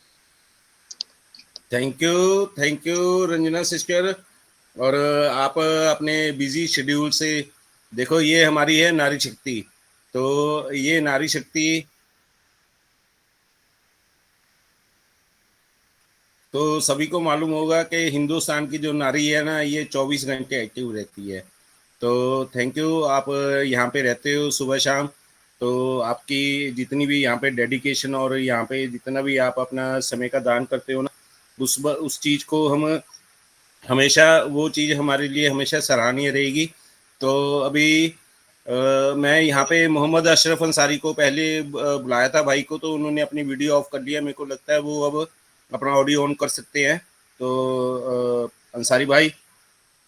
Thank you Ranjana sister. और आप अपने बिजी शेड्यूल से, देखो ये हमारी है नारी शक्ति। तो ये नारी शक्ति तो सभी को मालूम होगा कि हिंदुस्तान की जो नारी है ना, ये 24 घंटे एक्टिव रहती है। तो थैंक यू, आप यहाँ पे रहते हो सुबह शाम, तो आपकी जितनी भी यहाँ पे डेडिकेशन और यहाँ पे जितना भी आप अपना समय का दान करते हो ना, उस चीज़ को हम हमेशा, वो चीज़ हमारे लिए हमेशा सराहनीय रहेगी। तो अभी मैं यहाँ पे मोहम्मद अशरफ अंसारी को पहले बुलाया था भाई को, तो उन्होंने अपनी वीडियो ऑफ कर लिया। मेरे को लगता है वो अब अपना ऑडियो ऑन कर सकते हैं। तो अंसारी भाई,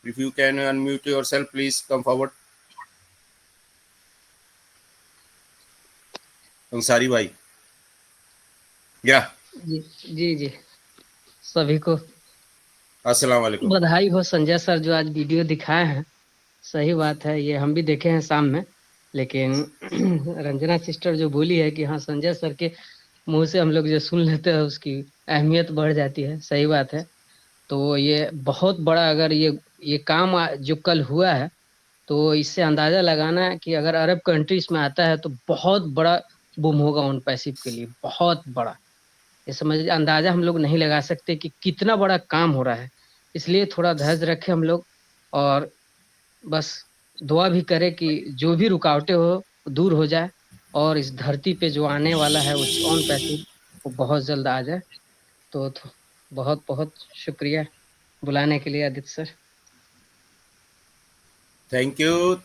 if you can unmute yourself please come forward. Ansari भाई, या जी जी जी, सभी को अस्सलाम वालेकुम। बधाई हो संजय सर जो आज वीडियो दिखाए हैं। सही बात है, ये हम भी देखे हैं शाम में, लेकिन रंजना सिस्टर जो बोली है कि हाँ संजय सर के मुंह से हम लोग जो सुन लेते हैं उसकी अहमियत बढ़ जाती है, सही बात है। तो ये बहुत बड़ा, अगर ये काम जो कल हुआ है, तो इससे अंदाजा लगाना है कि अगर अरब कंट्रीज में आता है तो बहुत बड़ा बूम होगा उन पैसिव के लिए, बहुत बड़ा। ये समझ, अंदाजा हम लोग नहीं लगा सकते कि कितना बड़ा काम हो रहा है। इसलिए थोड़ा धैर्य रखें हम लोग, और बस दुआ भी करें कि जो भी रुकावटें हो दूर हो जाए, और इस धरती पे जो आने वाला है उस ऑन पैसिव वो बहुत जल्द आ जाए। तो बहुत बहुत शुक्रिया बुलाने के लिए आदित्य सर। Thank you